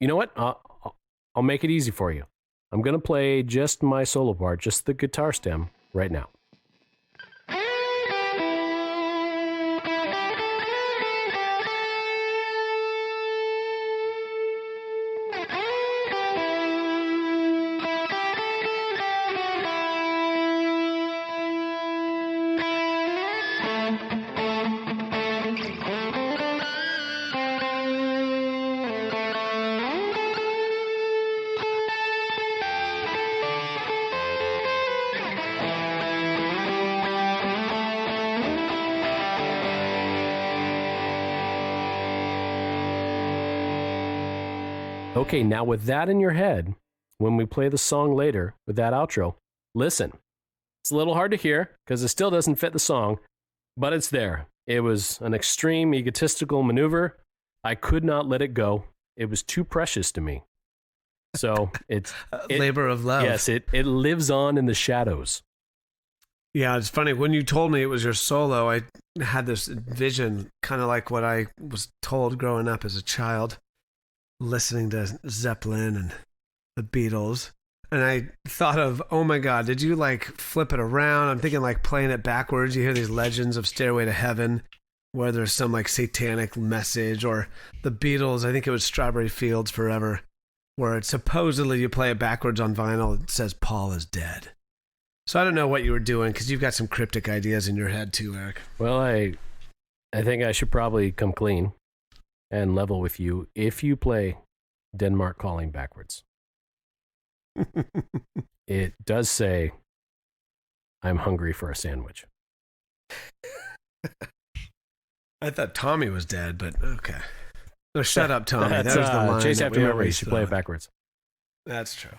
[SPEAKER 1] you know what? I'll make it easy for you. I'm going to play just my solo part, just the guitar stem right now. Okay, now with that in your head, when we play the song later with that outro, listen. It's a little hard to hear because it still doesn't fit the song, but it's there. It was an extreme egotistical maneuver. I could not let it go. It was too precious to me. So it's
[SPEAKER 2] labor of love.
[SPEAKER 1] Yes, it lives on in the shadows.
[SPEAKER 2] Yeah, it's funny. When you told me it was your solo, I had this vision, kind of like what I was told growing up as a child, listening to Zeppelin and the Beatles. And I thought of, oh my God, did you like flip it around? I'm thinking like playing it backwards. You hear these legends of Stairway to Heaven where there's some like satanic message, or the Beatles, I think it was Strawberry Fields Forever, where it's supposedly you play it backwards on vinyl. It says Paul is dead. So I don't know what you were doing because you've got some cryptic ideas in your head too, Eric.
[SPEAKER 1] Well, I think I should probably come clean and level with you if you play Denmark Calling backwards. It does say, I'm hungry for a sandwich.
[SPEAKER 2] I thought Tommy was dead, but okay. So shut up, Tommy. That
[SPEAKER 1] That's,
[SPEAKER 2] was the line.
[SPEAKER 1] Chase
[SPEAKER 2] that
[SPEAKER 1] after
[SPEAKER 2] we
[SPEAKER 1] memory. You
[SPEAKER 2] always
[SPEAKER 1] should play it
[SPEAKER 2] thought.
[SPEAKER 1] backwards.
[SPEAKER 2] That's true.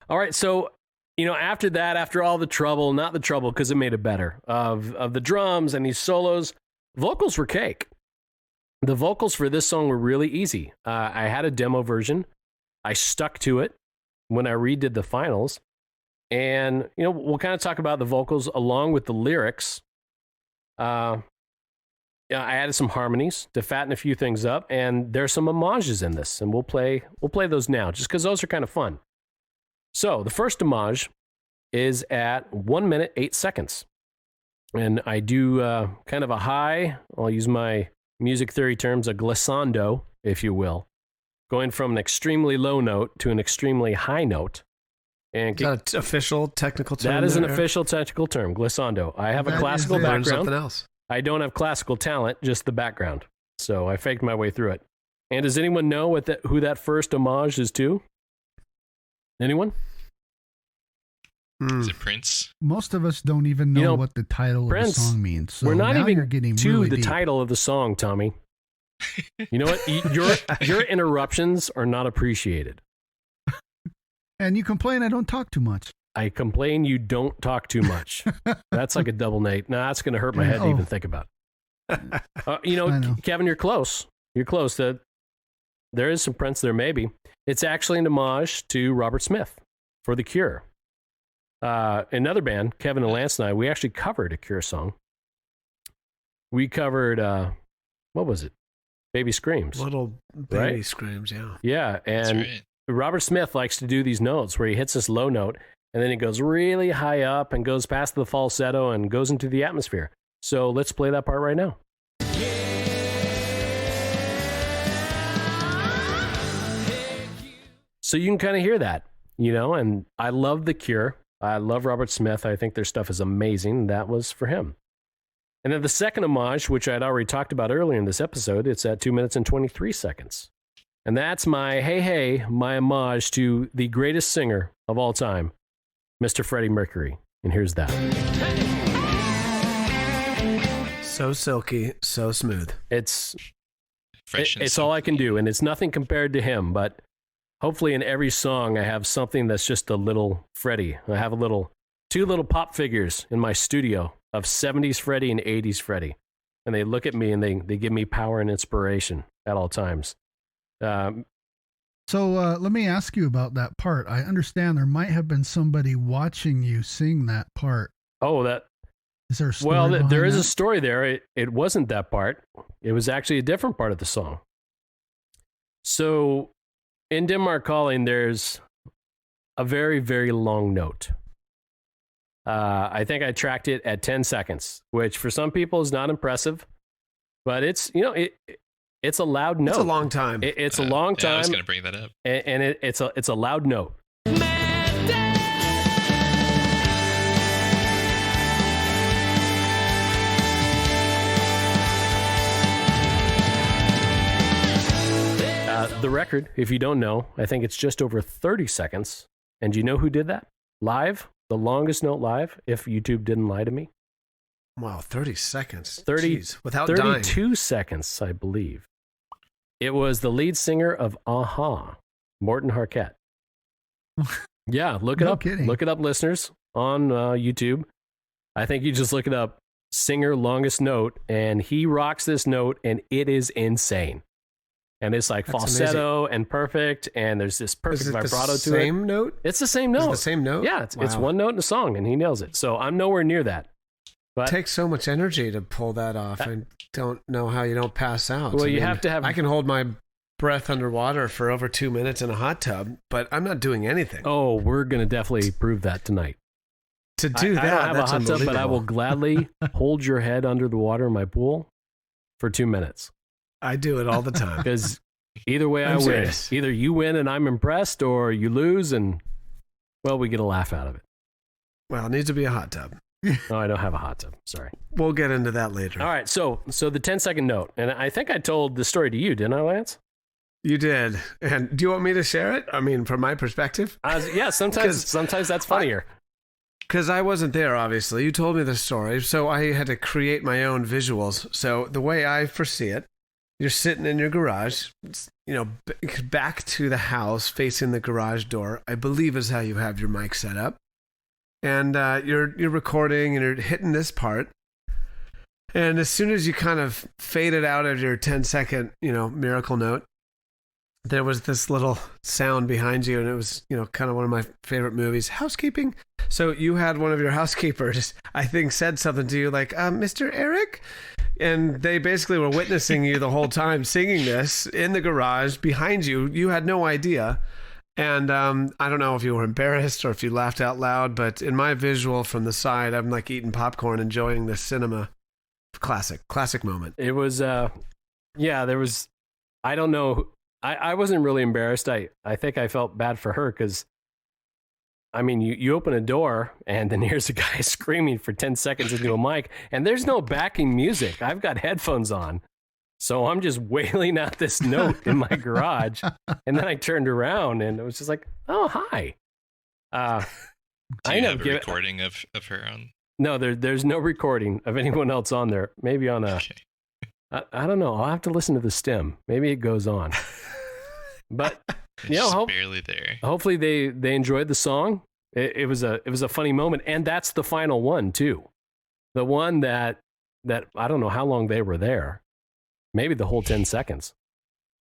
[SPEAKER 1] All right, so after that, after all the trouble, not the trouble because it made it better, of the drums and these solos, vocals were cake. The vocals for this song were really easy. I had a demo version. I stuck to it when I redid the finals. And, we'll kind of talk about the vocals along with the lyrics. I added some harmonies to fatten a few things up, and there's some homages in this, and we'll play those now, just because those are kind of fun. So the first homage is at 1 minute, 8 seconds. And I do kind of a high, I'll use my music theory terms, a glissando, if you will, going from an extremely low note to an extremely high note. And
[SPEAKER 2] Is that an official technical term?
[SPEAKER 1] that is an
[SPEAKER 2] there?
[SPEAKER 1] official technical term, glissando. I have a
[SPEAKER 3] That
[SPEAKER 1] classical
[SPEAKER 3] is it.
[SPEAKER 2] Learn
[SPEAKER 1] background.
[SPEAKER 2] something else.
[SPEAKER 1] I don't have classical talent, just the background. So I faked my way through it. And does anyone know who that first homage is to? Anyone?
[SPEAKER 2] Hmm.
[SPEAKER 4] Is it Prince?
[SPEAKER 3] Most of us don't even know what the title
[SPEAKER 1] Prince,
[SPEAKER 3] of the song means. So
[SPEAKER 1] we're not
[SPEAKER 3] now
[SPEAKER 1] even
[SPEAKER 3] you're getting
[SPEAKER 1] to
[SPEAKER 3] really
[SPEAKER 1] the
[SPEAKER 3] deep.
[SPEAKER 1] title of the song, Tommy. You know what? Your interruptions are not appreciated.
[SPEAKER 3] And you complain I don't talk too much.
[SPEAKER 1] I complain you don't talk too much. That's like a double Nate. No, that's going to hurt my head to even think about.
[SPEAKER 3] I know.
[SPEAKER 1] Kevin, you're close. You're close. There is some Prince there, maybe. It's actually an homage to Robert Smith for The Cure. Another band, Kevin and Lance and I, we actually covered a Cure song. We covered, what was it? Baby Screams.
[SPEAKER 2] Little baby
[SPEAKER 1] Right?
[SPEAKER 2] screams, yeah.
[SPEAKER 1] Yeah,
[SPEAKER 4] That's
[SPEAKER 1] and
[SPEAKER 4] right.
[SPEAKER 1] Robert Smith likes to do these notes where he hits this low note and then he goes really high up and goes past the falsetto and goes into the atmosphere. So let's play that part right now. So you can kind of hear that, and I love The Cure. I love Robert Smith. I think their stuff is amazing. That was for him. And then the second homage, which I'd already talked about earlier in this episode, it's at 2 minutes and 23 seconds. And that's my my homage to the greatest singer of all time, Mr. Freddie Mercury. And here's that.
[SPEAKER 2] So silky, so smooth.
[SPEAKER 1] It's
[SPEAKER 4] Fresh and
[SPEAKER 1] it's all I can do, and it's nothing compared to him, but hopefully in every song I have something that's just a little Freddie. I have two little pop figures in my studio of 70s Freddie and 80s Freddie. And they look at me and they give me power and inspiration at all times.
[SPEAKER 3] So let me ask you about that part. I understand there might have been somebody watching you sing that part.
[SPEAKER 1] Oh, that.
[SPEAKER 3] Is there a story
[SPEAKER 1] Well,
[SPEAKER 3] behind
[SPEAKER 1] there is
[SPEAKER 3] that?
[SPEAKER 1] a story there. It wasn't that part. It was actually a different part of the song. So in Denmark Calling, there's a very, very long note. I think I tracked it at 10 seconds, which for some people is not impressive, but it's, it's a loud note.
[SPEAKER 2] It's a long time.
[SPEAKER 1] It's a long time.
[SPEAKER 4] Yeah, I was going to bring that up.
[SPEAKER 1] And it's a loud note. The record, if you don't know, I think it's just over 30 seconds. And do you know who did that? Live? The longest note live, if YouTube didn't lie to me.
[SPEAKER 2] Wow, 30 seconds.
[SPEAKER 1] 30
[SPEAKER 2] Jeez, without dying.
[SPEAKER 1] 32 seconds, I believe. It was the lead singer of Aha, Morten Harket. Yeah, look it
[SPEAKER 3] No
[SPEAKER 1] up.
[SPEAKER 3] kidding.
[SPEAKER 1] Look it up, listeners, on YouTube. I think you just look it up, singer longest note, and he rocks this note, and it is insane. And it's like
[SPEAKER 2] That's
[SPEAKER 1] falsetto and perfect, and there's this perfect
[SPEAKER 2] Is it
[SPEAKER 1] vibrato
[SPEAKER 2] the
[SPEAKER 1] to
[SPEAKER 2] same note?
[SPEAKER 1] it. It's the same
[SPEAKER 2] Is
[SPEAKER 1] note.
[SPEAKER 2] it the same note?
[SPEAKER 1] Yeah, it's
[SPEAKER 2] Wow.
[SPEAKER 1] one note in a song, and he nails it. So I'm nowhere near that. But
[SPEAKER 2] It takes so much energy to pull that off. I don't know how you don't pass out.
[SPEAKER 1] Well, you have to have-
[SPEAKER 2] I can hold my breath underwater for over 2 minutes in a hot tub, but I'm not doing anything.
[SPEAKER 1] oh, we're gonna definitely prove that tonight.
[SPEAKER 2] To do
[SPEAKER 1] I
[SPEAKER 2] that,
[SPEAKER 1] don't have
[SPEAKER 2] that's
[SPEAKER 1] a hot tub, but I will
[SPEAKER 2] unbelievable.
[SPEAKER 1] gladly hold your head under the water in my pool for 2 minutes.
[SPEAKER 2] I do it all the time.
[SPEAKER 1] Because either way, I
[SPEAKER 2] I'm
[SPEAKER 1] win.
[SPEAKER 2] serious.
[SPEAKER 1] Either you win and I'm impressed, or you lose and, well, we get a laugh out of it.
[SPEAKER 2] Well, it needs to be a hot tub.
[SPEAKER 1] No, I don't have a hot tub. Sorry.
[SPEAKER 2] We'll get into that later.
[SPEAKER 1] All right. So the 10-second note, and I think I told the story to you, didn't I, Lance?
[SPEAKER 2] You did. And do you want me to share it? I mean, from my perspective?
[SPEAKER 1] Yeah, sometimes that's funnier.
[SPEAKER 2] Because I wasn't there, obviously. You told me the story, so I had to create my own visuals. So the way I foresee it, you're sitting in your garage, back to the house, facing the garage door, I believe is how you have your mic set up. And you're recording and you're hitting this part. And as soon as you kind of faded out of your 10-second, miracle note, there was this little sound behind you, and it was, kind of one of my favorite movies, Housekeeping. So you had one of your housekeepers, I think, said something to you like, Mr. Erick? And they basically were witnessing you the whole time singing this in the garage behind you. You had no idea. And I don't know if you were embarrassed or if you laughed out loud, but in my visual from the side, I'm like eating popcorn, enjoying the cinema. Classic moment.
[SPEAKER 1] It was, there was, I don't know. I wasn't really embarrassed. I think I felt bad for her because, I mean, you open a door and then here's a guy screaming for 10 seconds into a mic and there's no backing music. I've got headphones on. So I'm just wailing out this note in my garage. And then I turned around and it was just like, oh, hi.
[SPEAKER 4] Do you have a recording of her on?
[SPEAKER 1] No, there's no recording of anyone else on there. Maybe on a, okay. I don't know. I'll have to listen to the stem. Maybe it goes on. But
[SPEAKER 4] barely there.
[SPEAKER 1] Hopefully they enjoyed the song. It was a funny moment, and that's the final one too. The one that I don't know how long they were there. Maybe the whole 10 seconds.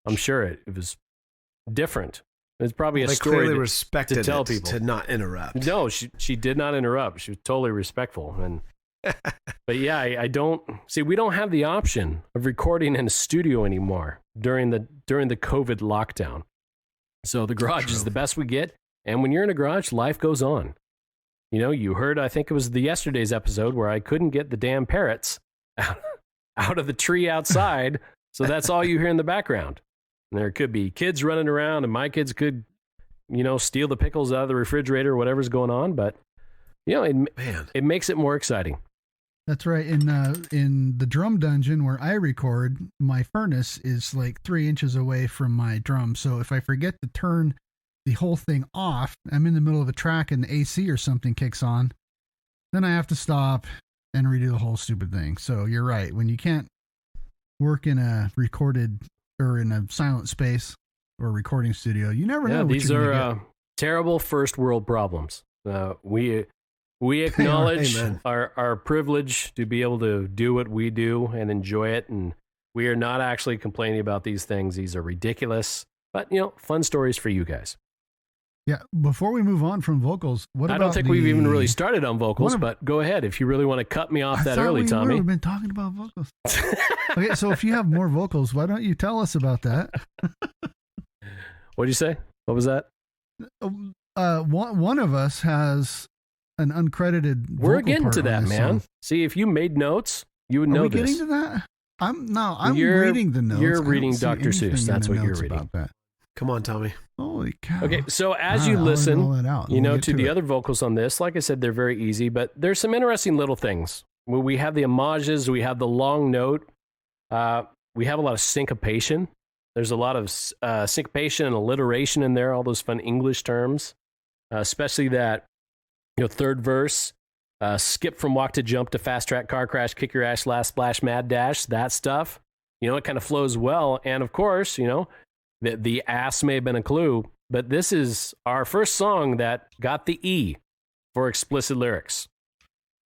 [SPEAKER 1] I'm sure it was different. It's probably a story
[SPEAKER 2] clearly respected
[SPEAKER 1] to tell people
[SPEAKER 2] to not interrupt.
[SPEAKER 1] No, she did not interrupt. She was totally respectful. And but yeah, I don't see. We don't have the option of recording in a studio anymore during the COVID lockdown. So the garage is the best we get. And when you're in a garage, life goes on. You heard, I think it was the yesterday's episode where I couldn't get the damn parrots out of the tree outside. So that's all you hear in the background. And there could be kids running around and my kids could, steal the pickles out of the refrigerator or whatever's going on. But, it makes it more exciting.
[SPEAKER 3] That's right. In the drum dungeon where I record, my furnace is like 3 inches away from my drum. So if I forget to turn the whole thing off, I'm in the middle of a track and the AC or something kicks on, then I have to stop and redo the whole stupid thing. So you're right. When you can't work in a recorded or in a silent space or recording studio, you never know.
[SPEAKER 1] These are terrible first world problems. We acknowledge our privilege to be able to do what we do and enjoy it. And we are not actually complaining about these things. These are ridiculous, but fun stories for you guys.
[SPEAKER 3] Yeah. Before we move on from vocals,
[SPEAKER 1] I don't think we've even really started on vocals, but go ahead. If you really want to cut me off that early, Tommy.
[SPEAKER 3] We've been talking about vocals. Okay. So if you have more vocals, why don't you tell us about that?
[SPEAKER 1] What'd you say? What was that?
[SPEAKER 3] One of us has an uncredited.
[SPEAKER 1] We're getting to that, man.
[SPEAKER 3] Song.
[SPEAKER 1] See, if you made notes, you would know this.
[SPEAKER 3] Are we getting to that? I'm reading the notes.
[SPEAKER 1] You're reading Dr. Seuss. That's what you're reading.
[SPEAKER 2] Come on, Tommy.
[SPEAKER 3] Holy cow.
[SPEAKER 1] Okay, so as you listen, to the other vocals on this, like I said, they're very easy, but there's some interesting little things. We have the homages, we have the long note, we have a lot of syncopation. There's a lot of syncopation and alliteration in there, all those fun English terms, especially that third verse, skip from walk to jump to fast track, car crash, kick your ass, last splash, mad dash, that stuff. It kind of flows well. And of course, the ass may have been a clue, but this is our first song that got the E for explicit lyrics.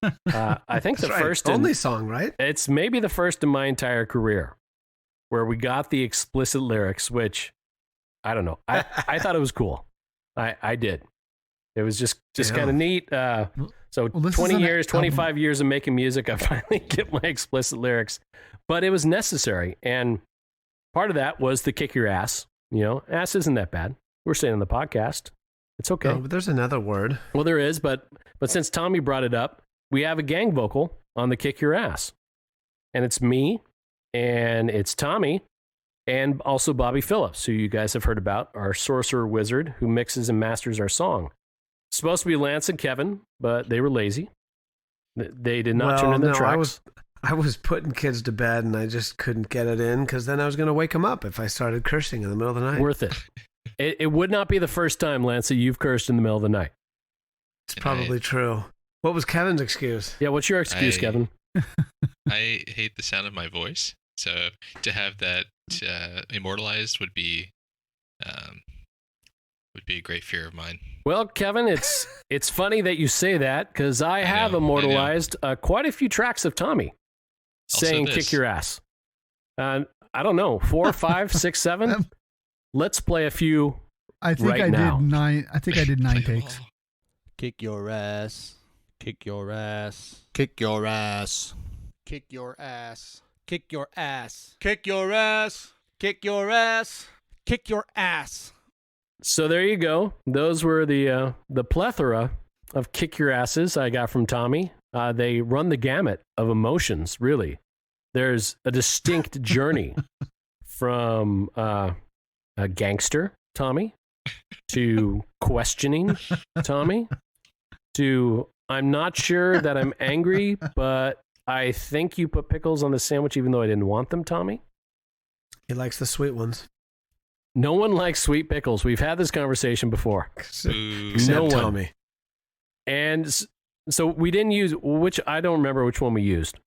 [SPEAKER 1] I think the first
[SPEAKER 2] only song, right?
[SPEAKER 1] It's maybe the first in my entire career where we got the explicit lyrics, which I don't know. I thought it was cool. I did. It was just kind of neat. So 20 years, 25 years of making music, I finally get my explicit lyrics, but it was necessary. And part of that was the kick your ass. Ass isn't that bad. We're saying on the podcast. It's okay.
[SPEAKER 2] No, but there's another word.
[SPEAKER 1] Well, there is, but since Tommy brought it up, we have a gang vocal on the kick your ass. And it's me, and it's Tommy, and also Bobby Phillips, who you guys have heard about, our sorcerer wizard who mixes and masters our song. It's supposed to be Lance and Kevin, but they were lazy. They did not turn in the tracks.
[SPEAKER 2] I was putting kids to bed and I just couldn't get it in because then I was going to wake them up if I started cursing in the middle of the night.
[SPEAKER 1] Worth it. It would not be the first time, Lance, that you've cursed in the middle of the night.
[SPEAKER 2] It's probably true. What was Kevin's excuse?
[SPEAKER 1] Yeah, what's your excuse, Kevin?
[SPEAKER 4] I hate the sound of my voice, so to have that immortalized would be a great fear of mine.
[SPEAKER 1] Well, Kevin, it's funny that you say that because I have immortalized quite a few tracks of Tommy saying "kick your ass." I don't know, 4, 5, 6, 7. Let's play a few.
[SPEAKER 3] I think
[SPEAKER 1] right
[SPEAKER 3] I
[SPEAKER 1] now.
[SPEAKER 3] did 9. I think I did 9 takes.
[SPEAKER 5] Kick your ass. Kick your ass.
[SPEAKER 6] Kick your ass.
[SPEAKER 5] Kick your ass. Kick your ass. Kick your ass. Kick your ass. Kick your ass.
[SPEAKER 1] So there you go. Those were the plethora of kick your asses I got from Tommy. They run the gamut of emotions, really. There's a distinct journey from a gangster, Tommy, to questioning, Tommy, to I'm not sure that I'm angry, but I think you put pickles on the sandwich even though I didn't want them, Tommy.
[SPEAKER 2] He likes the sweet ones.
[SPEAKER 1] No one likes sweet pickles. We've had this conversation before.
[SPEAKER 2] Except Tommy.
[SPEAKER 1] And so we didn't use I don't remember which one we used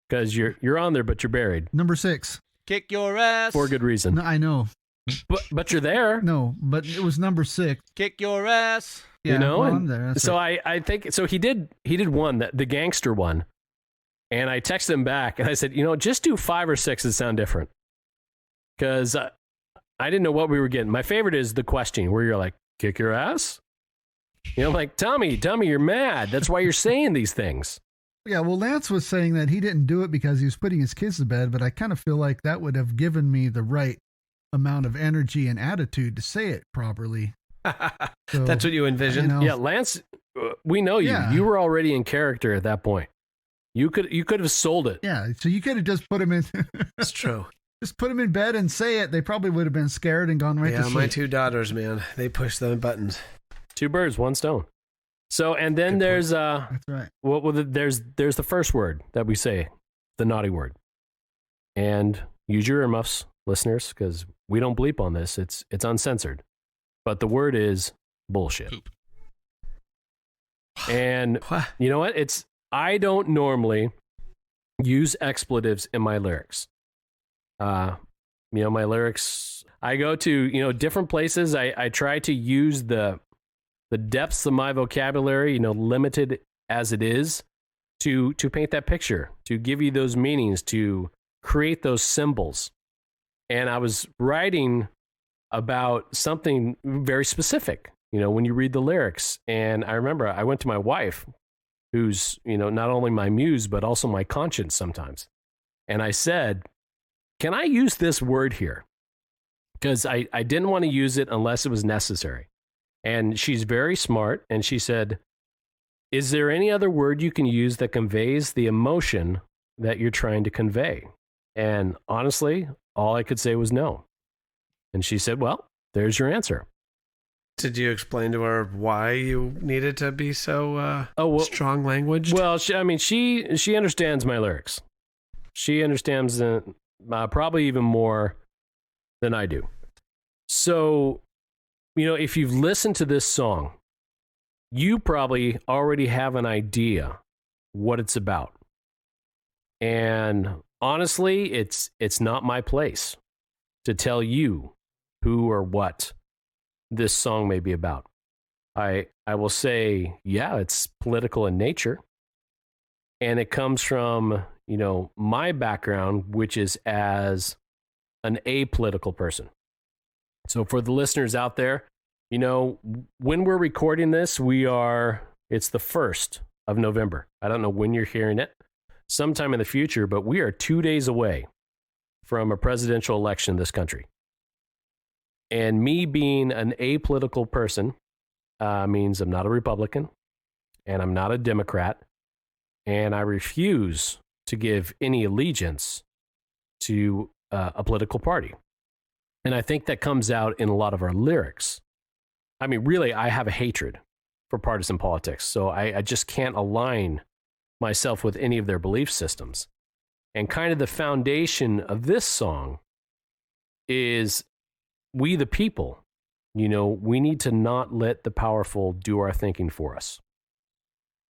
[SPEAKER 1] because you're on there, but you're buried.
[SPEAKER 3] Number 6.
[SPEAKER 5] Kick your ass.
[SPEAKER 1] For good reason.
[SPEAKER 3] No, I know.
[SPEAKER 1] But you're there.
[SPEAKER 3] No, but it was number 6.
[SPEAKER 5] Kick your ass.
[SPEAKER 3] Yeah,
[SPEAKER 1] you know,
[SPEAKER 3] well, I'm there. That's
[SPEAKER 1] so
[SPEAKER 3] right.
[SPEAKER 1] I think so. He did one, the gangster one, and I texted him back and I said, just do 5 or 6 that sound different because I didn't know what we were getting. My favorite is the question where you're like, kick your ass. I'm like, Tommy, you're mad. That's why you're saying these things.
[SPEAKER 3] Yeah, well, Lance was saying that he didn't do it because he was putting his kids to bed, but I kind of feel like that would have given me the right amount of energy and attitude to say it properly. So,
[SPEAKER 2] that's what you envisioned?
[SPEAKER 1] Yeah, Lance, we know you.
[SPEAKER 3] Yeah.
[SPEAKER 1] You were already in character at that point. You could have sold it.
[SPEAKER 3] Yeah, so you could have just put him in.
[SPEAKER 2] It's true.
[SPEAKER 3] Just put them in bed and say it. They probably would have been scared and gone right to sleep.
[SPEAKER 2] Yeah, my 2 daughters, man, they push the buttons.
[SPEAKER 1] 2 birds, 1 stone. So, and then
[SPEAKER 2] Good
[SPEAKER 1] there's
[SPEAKER 3] That's right.
[SPEAKER 1] there's the first word that we say, the naughty word. And use your earmuffs, listeners, because we don't bleep on this. It's uncensored. But the word is bullshit.
[SPEAKER 4] Poop.
[SPEAKER 1] And
[SPEAKER 2] What?
[SPEAKER 1] you know what? I don't normally use expletives in my lyrics. My lyrics, I go to, different places. I try to use the depths of my vocabulary, limited as it is, to paint that picture, to give you those meanings, to create those symbols. And I was writing about something very specific, when you read the lyrics. And I remember I went to my wife, who's, not only my muse, but also my conscience sometimes. And I said, can I use this word here? Because I didn't want to use it unless it was necessary. And she's very smart. And she said, is there any other word you can use that conveys the emotion that you're trying to convey? And honestly, all I could say was no. And she said, well, there's your answer.
[SPEAKER 2] Did you explain to her why you needed to be so strong language?
[SPEAKER 1] Well, she understands my lyrics. She understands probably even more than I do. So, if you've listened to this song, you probably already have an idea what it's about. And honestly, it's not my place to tell you who or what this song may be about. I will say, yeah, it's political in nature. And it comes from, my background, which is as an apolitical person. So for the listeners out there, when we're recording this, it's the 1st of November. I don't know when you're hearing it, sometime in the future, but we are 2 days away from a presidential election in this country. And me being an apolitical person means I'm not a Republican and I'm not a Democrat, and I refuse to give any allegiance to a political party. And I think that comes out in a lot of our lyrics. I mean, really, I have a hatred for partisan politics, so I just can't align myself with any of their belief systems. And kind of the foundation of this song is we the people. We need to not let the powerful do our thinking for us.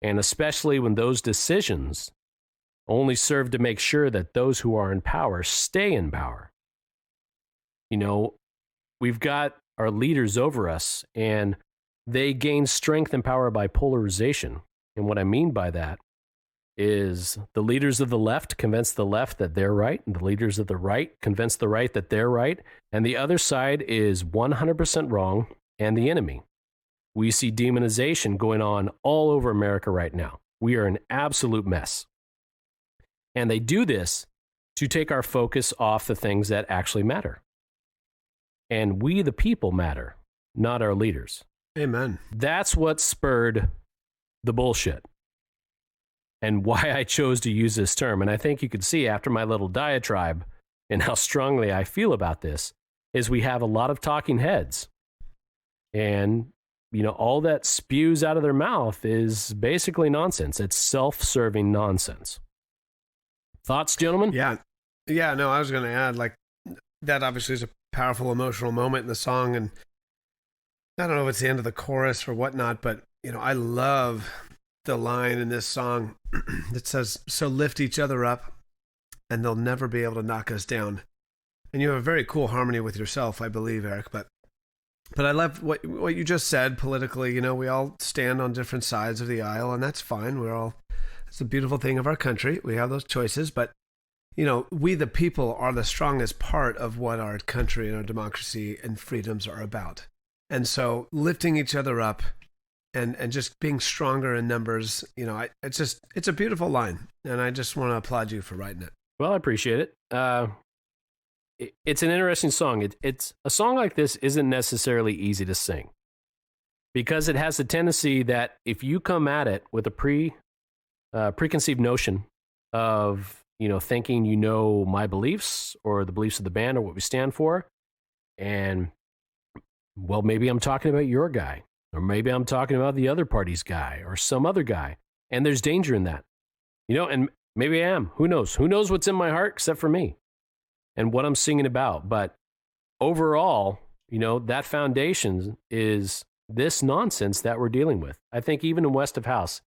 [SPEAKER 1] And especially when those decisions only serve to make sure that those who are in power stay in power. We've got our leaders over us, and they gain strength and power by polarization. And what I mean by that is the leaders of the left convince the left that they're right, and the leaders of the right convince the right that they're right, and the other side is 100% wrong and the enemy. We see demonization going on all over America right now. We are an absolute mess. And they do this to take our focus off the things that actually matter. And we, the people, matter, not our leaders.
[SPEAKER 2] Amen.
[SPEAKER 1] That's what spurred the bullshit and why I chose to use this term. And I think you could see after my little diatribe and how strongly I feel about this is we have a lot of talking heads. And, all that spews out of their mouth is basically nonsense. It's self-serving nonsense. Thoughts, gentlemen?
[SPEAKER 2] Yeah. Yeah, no, I was going to add, that obviously is a powerful emotional moment in the song. And I don't know if it's the end of the chorus or whatnot, but, I love the line in this song that says, "So lift each other up and they'll never be able to knock us down." And you have a very cool harmony with yourself, I believe, Eric. But I love what you just said politically. We all stand on different sides of the aisle, and that's fine. It's the beautiful thing of our country. We have those choices, but we the people are the strongest part of what our country and our democracy and freedoms are about. And so lifting each other up and just being stronger in numbers, it's a beautiful line. And I just want to applaud you for writing it.
[SPEAKER 1] Well, I appreciate it. It's an interesting song. It's a song like this isn't necessarily easy to sing because it has a tendency that if you come at it with a preconceived notion of, thinking my beliefs or the beliefs of the band or what we stand for, and, well, maybe I'm talking about your guy, or maybe I'm talking about the other party's guy or some other guy, and there's danger in that, and maybe I am. Who knows? Who knows what's in my heart except for me and what I'm singing about. But overall, that foundation is this nonsense that we're dealing with. I think even in West of House,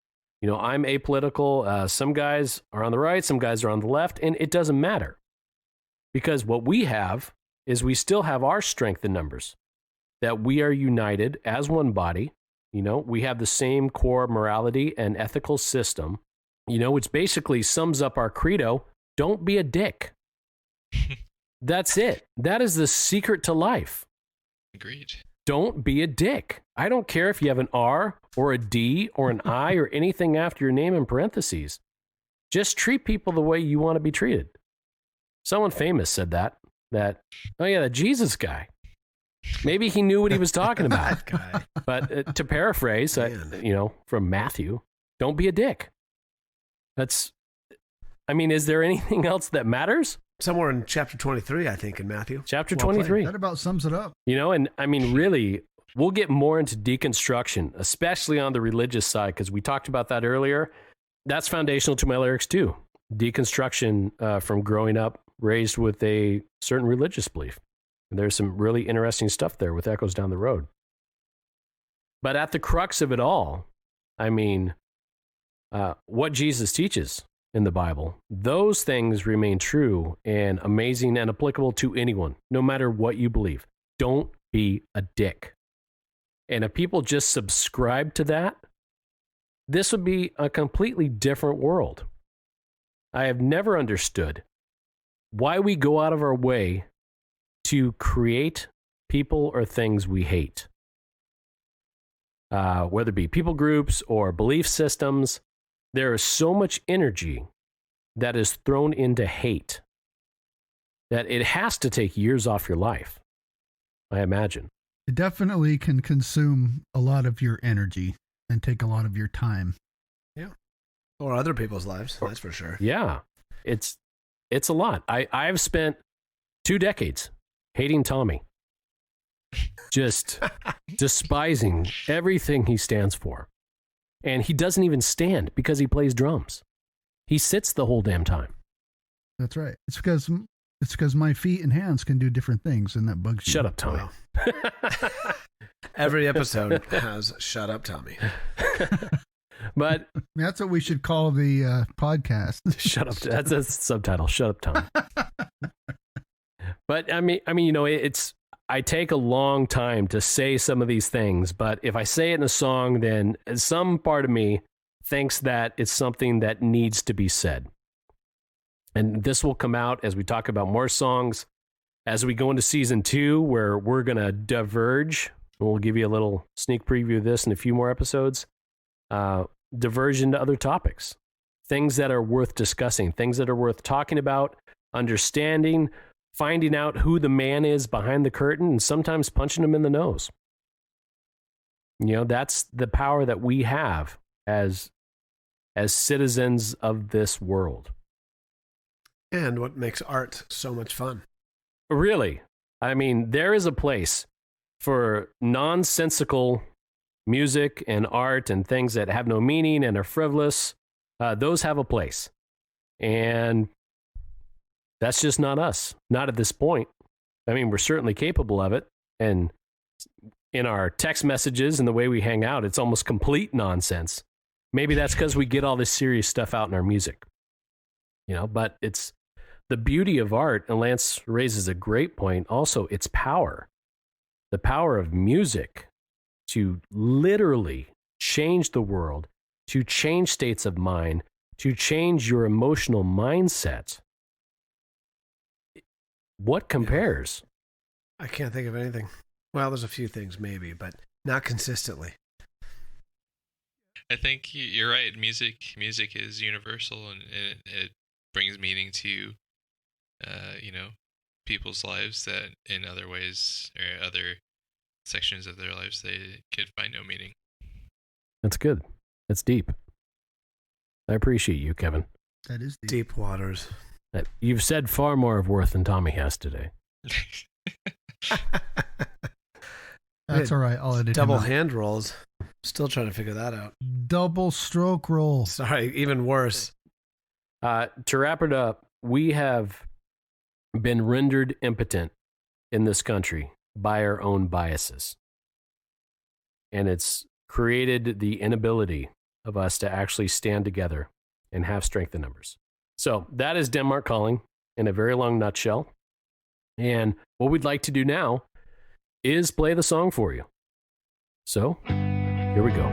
[SPEAKER 1] I'm apolitical. Some guys are on the right, some guys are on the left, and it doesn't matter. Because what we have is we still have our strength in numbers, that we are united as one body. We have the same core morality and ethical system, which basically sums up our credo: don't be a dick. That's it. That is the secret to life.
[SPEAKER 4] Agreed.
[SPEAKER 1] Don't be a dick. I don't care if you have an R or a D or an I or anything after your name in parentheses. Just treat people the way you want to be treated. Someone famous said that, oh yeah, that Jesus guy. Maybe he knew what he was talking about.
[SPEAKER 2] Guy.
[SPEAKER 1] But to paraphrase, from Matthew, don't be a dick. Is there anything else that matters?
[SPEAKER 2] Somewhere in chapter 23, I think, in Matthew.
[SPEAKER 1] Chapter 23.
[SPEAKER 3] That about sums it up.
[SPEAKER 1] And really, we'll get more into deconstruction, especially on the religious side, because we talked about that earlier. That's foundational to my lyrics, too. Deconstruction from growing up, raised with a certain religious belief. And there's some really interesting stuff there with Echoes Down the Road. But at the crux of it all, what Jesus teaches in the Bible, those things remain true and amazing and applicable to anyone, no matter what you believe. Don't be a dick. And if people just subscribe to that, this would be a completely different world. I have never understood why we go out of our way to create people or things we hate. Whether it be people groups or belief systems, there is so much energy that is thrown into hate that it has to take years off your life, I imagine.
[SPEAKER 3] It definitely can consume a lot of your energy and take a lot of your time.
[SPEAKER 2] Yeah. Or other people's lives, that's for sure.
[SPEAKER 1] Yeah. It's a lot. I've spent 2 decades hating Tommy. Just despising everything he stands for. And he doesn't even stand because he plays drums. He sits the whole damn time.
[SPEAKER 3] That's right. It's because my feet and hands can do different things, and that bugs you.
[SPEAKER 1] Shut up, Tommy.
[SPEAKER 2] Wow. Every episode has "Shut Up, Tommy."
[SPEAKER 1] But
[SPEAKER 3] that's what we should call the podcast.
[SPEAKER 1] Shut up. That's a subtitle. Shut up, Tommy. But I mean, I take a long time to say some of these things, but if I say it in a song, then some part of me thinks that it's something that needs to be said. And this will come out as we talk about more songs, as we go into season 2, where we're going to diverge. We'll give you a little sneak preview of this in a few more episodes. Diverge into other topics, things that are worth discussing, things that are worth talking about, understanding, finding out who the man is behind the curtain, and sometimes punching him in the nose. That's the power that we have as citizens of this world.
[SPEAKER 2] And what makes art so much fun.
[SPEAKER 1] Really. I mean, there is a place for nonsensical music and art and things that have no meaning and are frivolous. Those have a place. And that's just not us. Not at this point. I mean, we're certainly capable of it. And in our text messages and the way we hang out, it's almost complete nonsense. Maybe that's because we get all this serious stuff out in our music. But it's the beauty of art, and Lance raises a great point, also its power. The power of music to literally change the world, to change states of mind, to change your emotional mindset. What compares?
[SPEAKER 2] I can't think of anything. Well, there's a few things maybe, but not consistently.
[SPEAKER 4] I think you're right. Music is universal, and it brings meaning to, people's lives that in other ways or other sections of their lives they could find no meaning.
[SPEAKER 1] That's good. That's deep. I appreciate you, Kevin.
[SPEAKER 3] That is
[SPEAKER 2] deep waters.
[SPEAKER 1] You've said far more of worth than Tommy has today.
[SPEAKER 3] That's all right. I'll edit
[SPEAKER 2] double hand rolls. Still trying to figure that out.
[SPEAKER 3] Double stroke roll.
[SPEAKER 2] Sorry, even worse.
[SPEAKER 1] To wrap it up, we have been rendered impotent in this country by our own biases. And it's created the inability of us to actually stand together and have strength in numbers. So that is Denmark Calling in a very long nutshell. And what we'd like to do now is play the song for you. So here we go.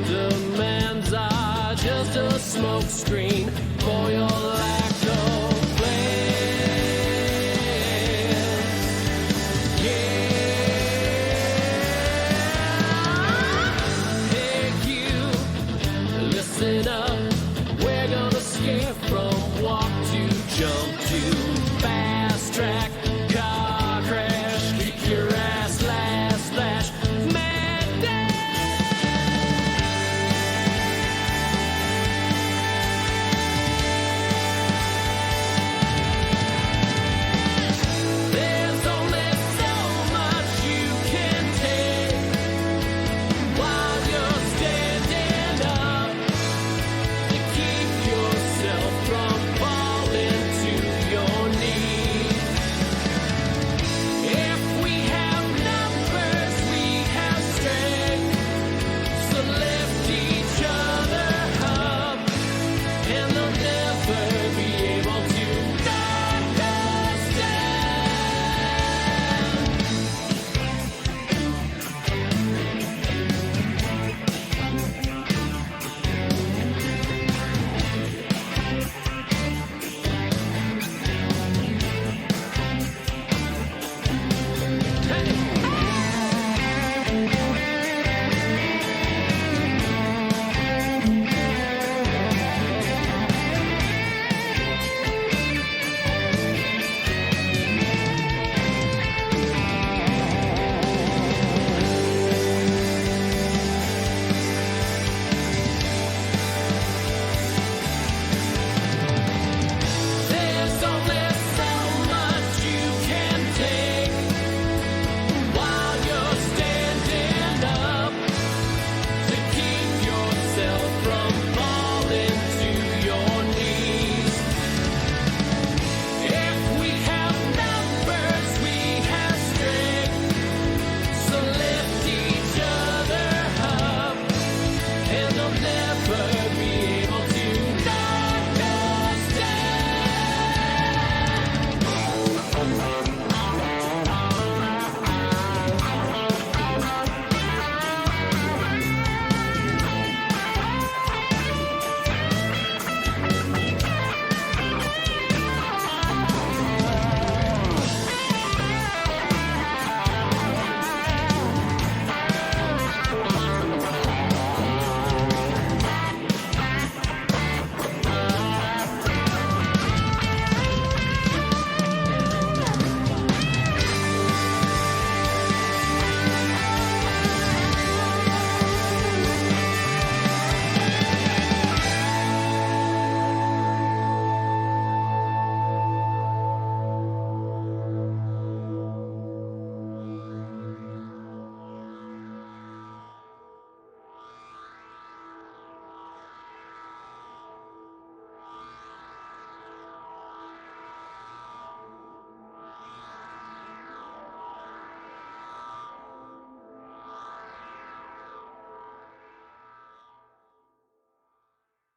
[SPEAKER 1] Demands are just a smoke screen for your lack of plan. Yeah. Hey, you, listen up. We're gonna scare from walk to jump to fast track, car crash, kick your ass, last flash. To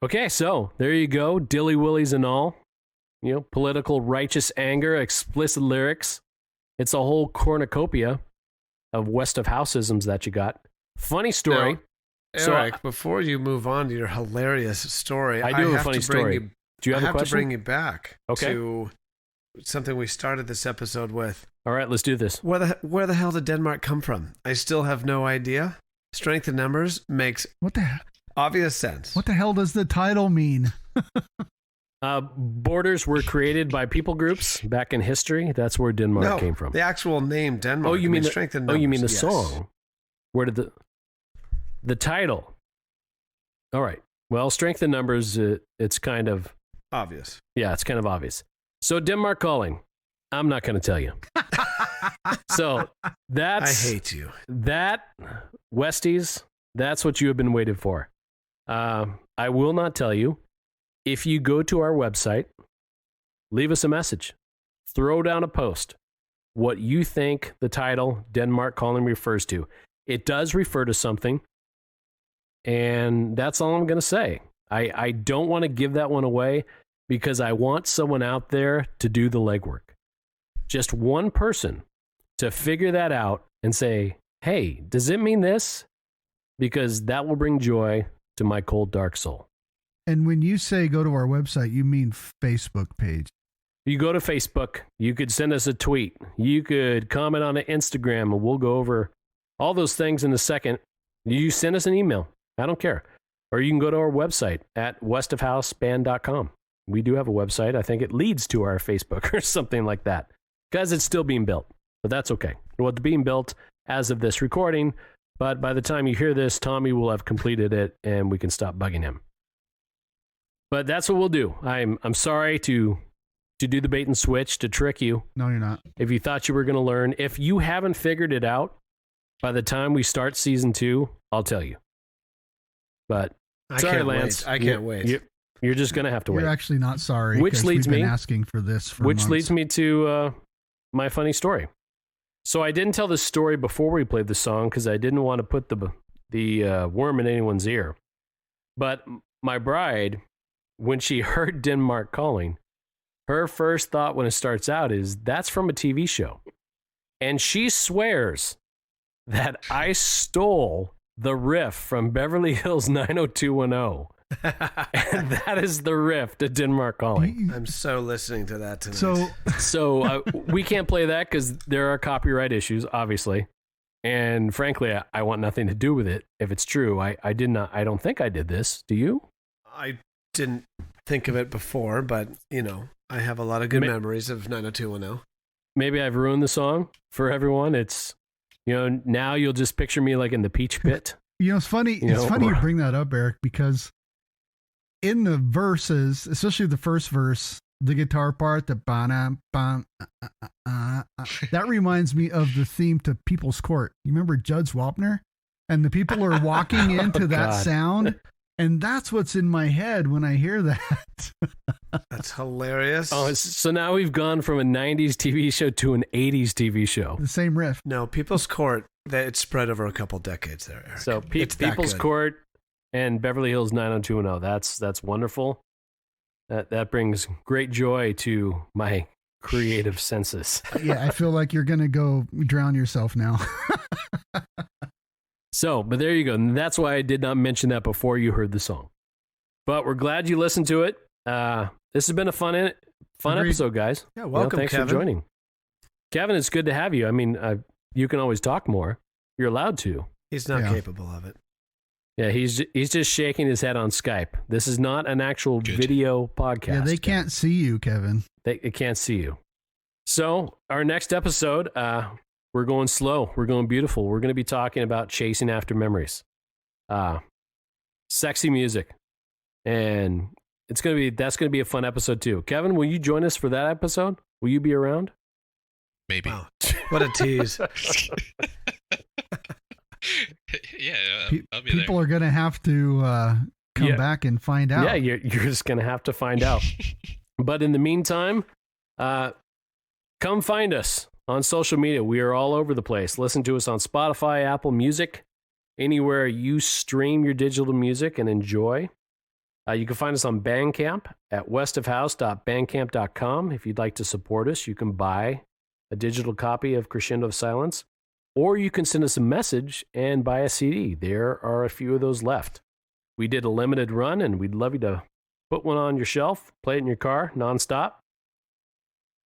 [SPEAKER 1] Okay, so there you go. Dilly willies and all. Political righteous anger, explicit lyrics. It's a whole cornucopia of West of House-isms that you got. Funny story.
[SPEAKER 2] Now, Eric, before you move on to your hilarious story,
[SPEAKER 1] I do have a funny story. Do you have a question?
[SPEAKER 2] I have to bring you back
[SPEAKER 1] Okay.
[SPEAKER 2] to something we started this episode with.
[SPEAKER 1] All right, let's do this.
[SPEAKER 2] Where the hell did Denmark come from? I still have no idea. Strength in numbers makes obvious sense.
[SPEAKER 3] What the hell does the title mean?
[SPEAKER 1] Borders were created by people groups back in history. That's where Denmark came from.
[SPEAKER 2] The actual name Denmark.
[SPEAKER 1] Oh, you mean
[SPEAKER 2] strength in numbers?
[SPEAKER 1] Oh, you mean the
[SPEAKER 2] yes.
[SPEAKER 1] song? Where did the title? All right. Well, strength in numbers. It's kind of
[SPEAKER 2] obvious.
[SPEAKER 1] Yeah, it's kind of obvious. So Denmark calling. I'm not going to tell you. So that's
[SPEAKER 2] I hate you.
[SPEAKER 1] That Westies. That's what you have been waiting for. I will not tell you. If you go to our website, leave us a message, throw down a post, what you think the title Denmark Calling refers to. It does refer to something, and that's all I'm going to say. I don't want to give that one away because I want someone out there to do the legwork. Just one person to figure that out and say, hey, does it mean this? Because that will bring joy to my cold, dark soul.
[SPEAKER 3] And when you say go to our website, you mean Facebook page.
[SPEAKER 1] You go to Facebook. You could send us a tweet. You could comment on an Instagram, and we'll go over all those things in a second. You send us an email. I don't care. Or you can go to our website at westofhouseband.com. We do have a website. I think it leads to our Facebook or something like that because it's still being built. But that's okay. Well, it's being built as of this recording. But by the time you hear this, Tommy will have completed it, and we can stop bugging him. But that's what we'll do. I'm sorry to do the bait and switch, to trick you.
[SPEAKER 3] No, you're not.
[SPEAKER 1] If you thought you were going to learn, if you haven't figured it out by the time we start season 2, I'll tell you. But sorry, Lance.
[SPEAKER 2] I can't wait.
[SPEAKER 1] You're just going to have to wait.
[SPEAKER 3] You're actually not sorry.
[SPEAKER 1] Which leads
[SPEAKER 3] we've
[SPEAKER 1] me
[SPEAKER 3] been asking for this for
[SPEAKER 1] Which
[SPEAKER 3] months.
[SPEAKER 1] leads me to my funny story. So I didn't tell this story before we played the song because I didn't want to put the worm in anyone's ear. But my bride, when she heard Denmark Calling, her first thought when it starts out is, that's from a TV show. And she swears that I stole the riff from Beverly Hills 90210. And that is the riff to Denmark Calling.
[SPEAKER 2] I'm so listening to that tonight.
[SPEAKER 1] So we can't play that because there are copyright issues, obviously. And frankly, I want nothing to do with it. If it's true, I don't think I did this. Do you?
[SPEAKER 2] I didn't think of it before, but I have a lot of good memories of 90210.
[SPEAKER 1] Maybe I've ruined the song for everyone. It's, now you'll just picture me like in the Peach Pit.
[SPEAKER 3] It's funny. It's funny you bring that up, Eric, because in the verses, especially the first verse, the guitar part, the that reminds me of the theme to People's Court. You remember Judge Wapner? And the people are walking into that sound. And that's what's in my head when I hear that.
[SPEAKER 2] That's hilarious.
[SPEAKER 1] Oh, so now we've gone from a 90s TV show to an 80s TV show.
[SPEAKER 3] The same riff.
[SPEAKER 2] No, People's Court, it's spread over a couple decades there, Eric.
[SPEAKER 1] So People's Court and Beverly Hills 90210. That's wonderful. That brings great joy to my creative senses.
[SPEAKER 3] Yeah, I feel like you're going to go drown yourself now.
[SPEAKER 1] So, but there you go. And that's why I did not mention that before you heard the song. But we're glad you listened to it. This has been a fun episode, guys.
[SPEAKER 2] Yeah, welcome,
[SPEAKER 1] thanks
[SPEAKER 2] Kevin.
[SPEAKER 1] for joining. Kevin, it's good to have you. I mean, you can always talk more. You're allowed to.
[SPEAKER 2] He's not capable of it.
[SPEAKER 1] Yeah, he's just shaking his head on Skype. This is not an actual video podcast.
[SPEAKER 3] Yeah, they can't see you, Kevin.
[SPEAKER 1] They can't see you. So, our next episode, we're going slow. We're going beautiful. We're going to be talking about chasing after memories. Sexy music. And that's going to be a fun episode too. Kevin, will you join us for that episode? Will you be around?
[SPEAKER 4] Maybe.
[SPEAKER 2] Wow. What a tease.
[SPEAKER 4] Yeah, I'll be
[SPEAKER 3] People
[SPEAKER 4] there.
[SPEAKER 3] are going to have to come back and find out.
[SPEAKER 1] Yeah, you're just going to have to find out. But in the meantime, come find us on social media. We are all over the place. Listen to us on Spotify, Apple Music, anywhere you stream your digital music and enjoy. You can find us on Bandcamp at westofhouse.bandcamp.com. If you'd like to support us, you can buy a digital copy of Crescendo of Silence, or you can send us a message and buy a CD. There are a few of those left. We did a limited run, and we'd love you to put one on your shelf, play it in your car nonstop.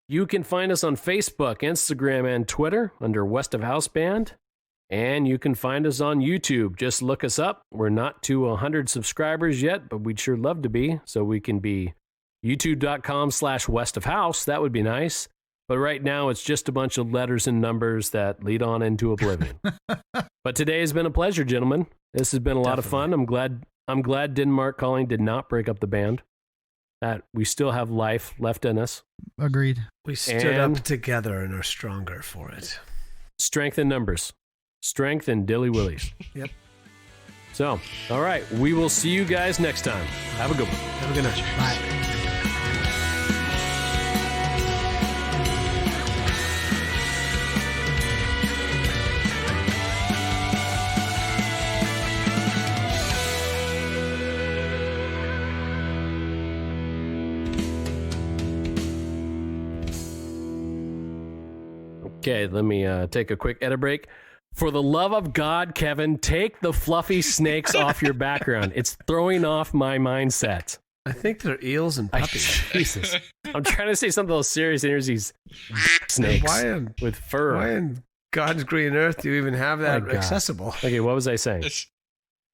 [SPEAKER 1] You can find us on Facebook, Instagram, and Twitter under West of House Band. And you can find us on YouTube. Just look us up. We're not to 100 subscribers yet, but we'd sure love to be. So we can be youtube.com/westofhouse. That would be nice. But right now, it's just a bunch of letters and numbers that lead on into oblivion. But today has been a pleasure, gentlemen. This has been a lot of fun. I'm glad Denmark Calling did not break up the band. That we still have life left in us.
[SPEAKER 3] Agreed.
[SPEAKER 2] We stood up together and are stronger for it.
[SPEAKER 1] Strength in numbers. Strength and dilly willies.
[SPEAKER 2] Yep.
[SPEAKER 1] So, all right. We will see you guys next time. Have a good one.
[SPEAKER 2] Have a good night.
[SPEAKER 3] Bye.
[SPEAKER 1] Okay, let me take a quick edit break. For the love of God, Kevin, take the fluffy snakes off your background. It's throwing off my mindset.
[SPEAKER 2] I think they're eels and puppies.
[SPEAKER 1] Jesus. I'm trying to say something a little serious, and here's these snakes with fur.
[SPEAKER 2] Why in God's green earth do you even have that accessible?
[SPEAKER 1] Okay, what was I saying?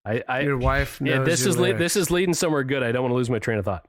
[SPEAKER 2] Your wife knows
[SPEAKER 1] this is leading somewhere good. I don't want to lose my train of thought.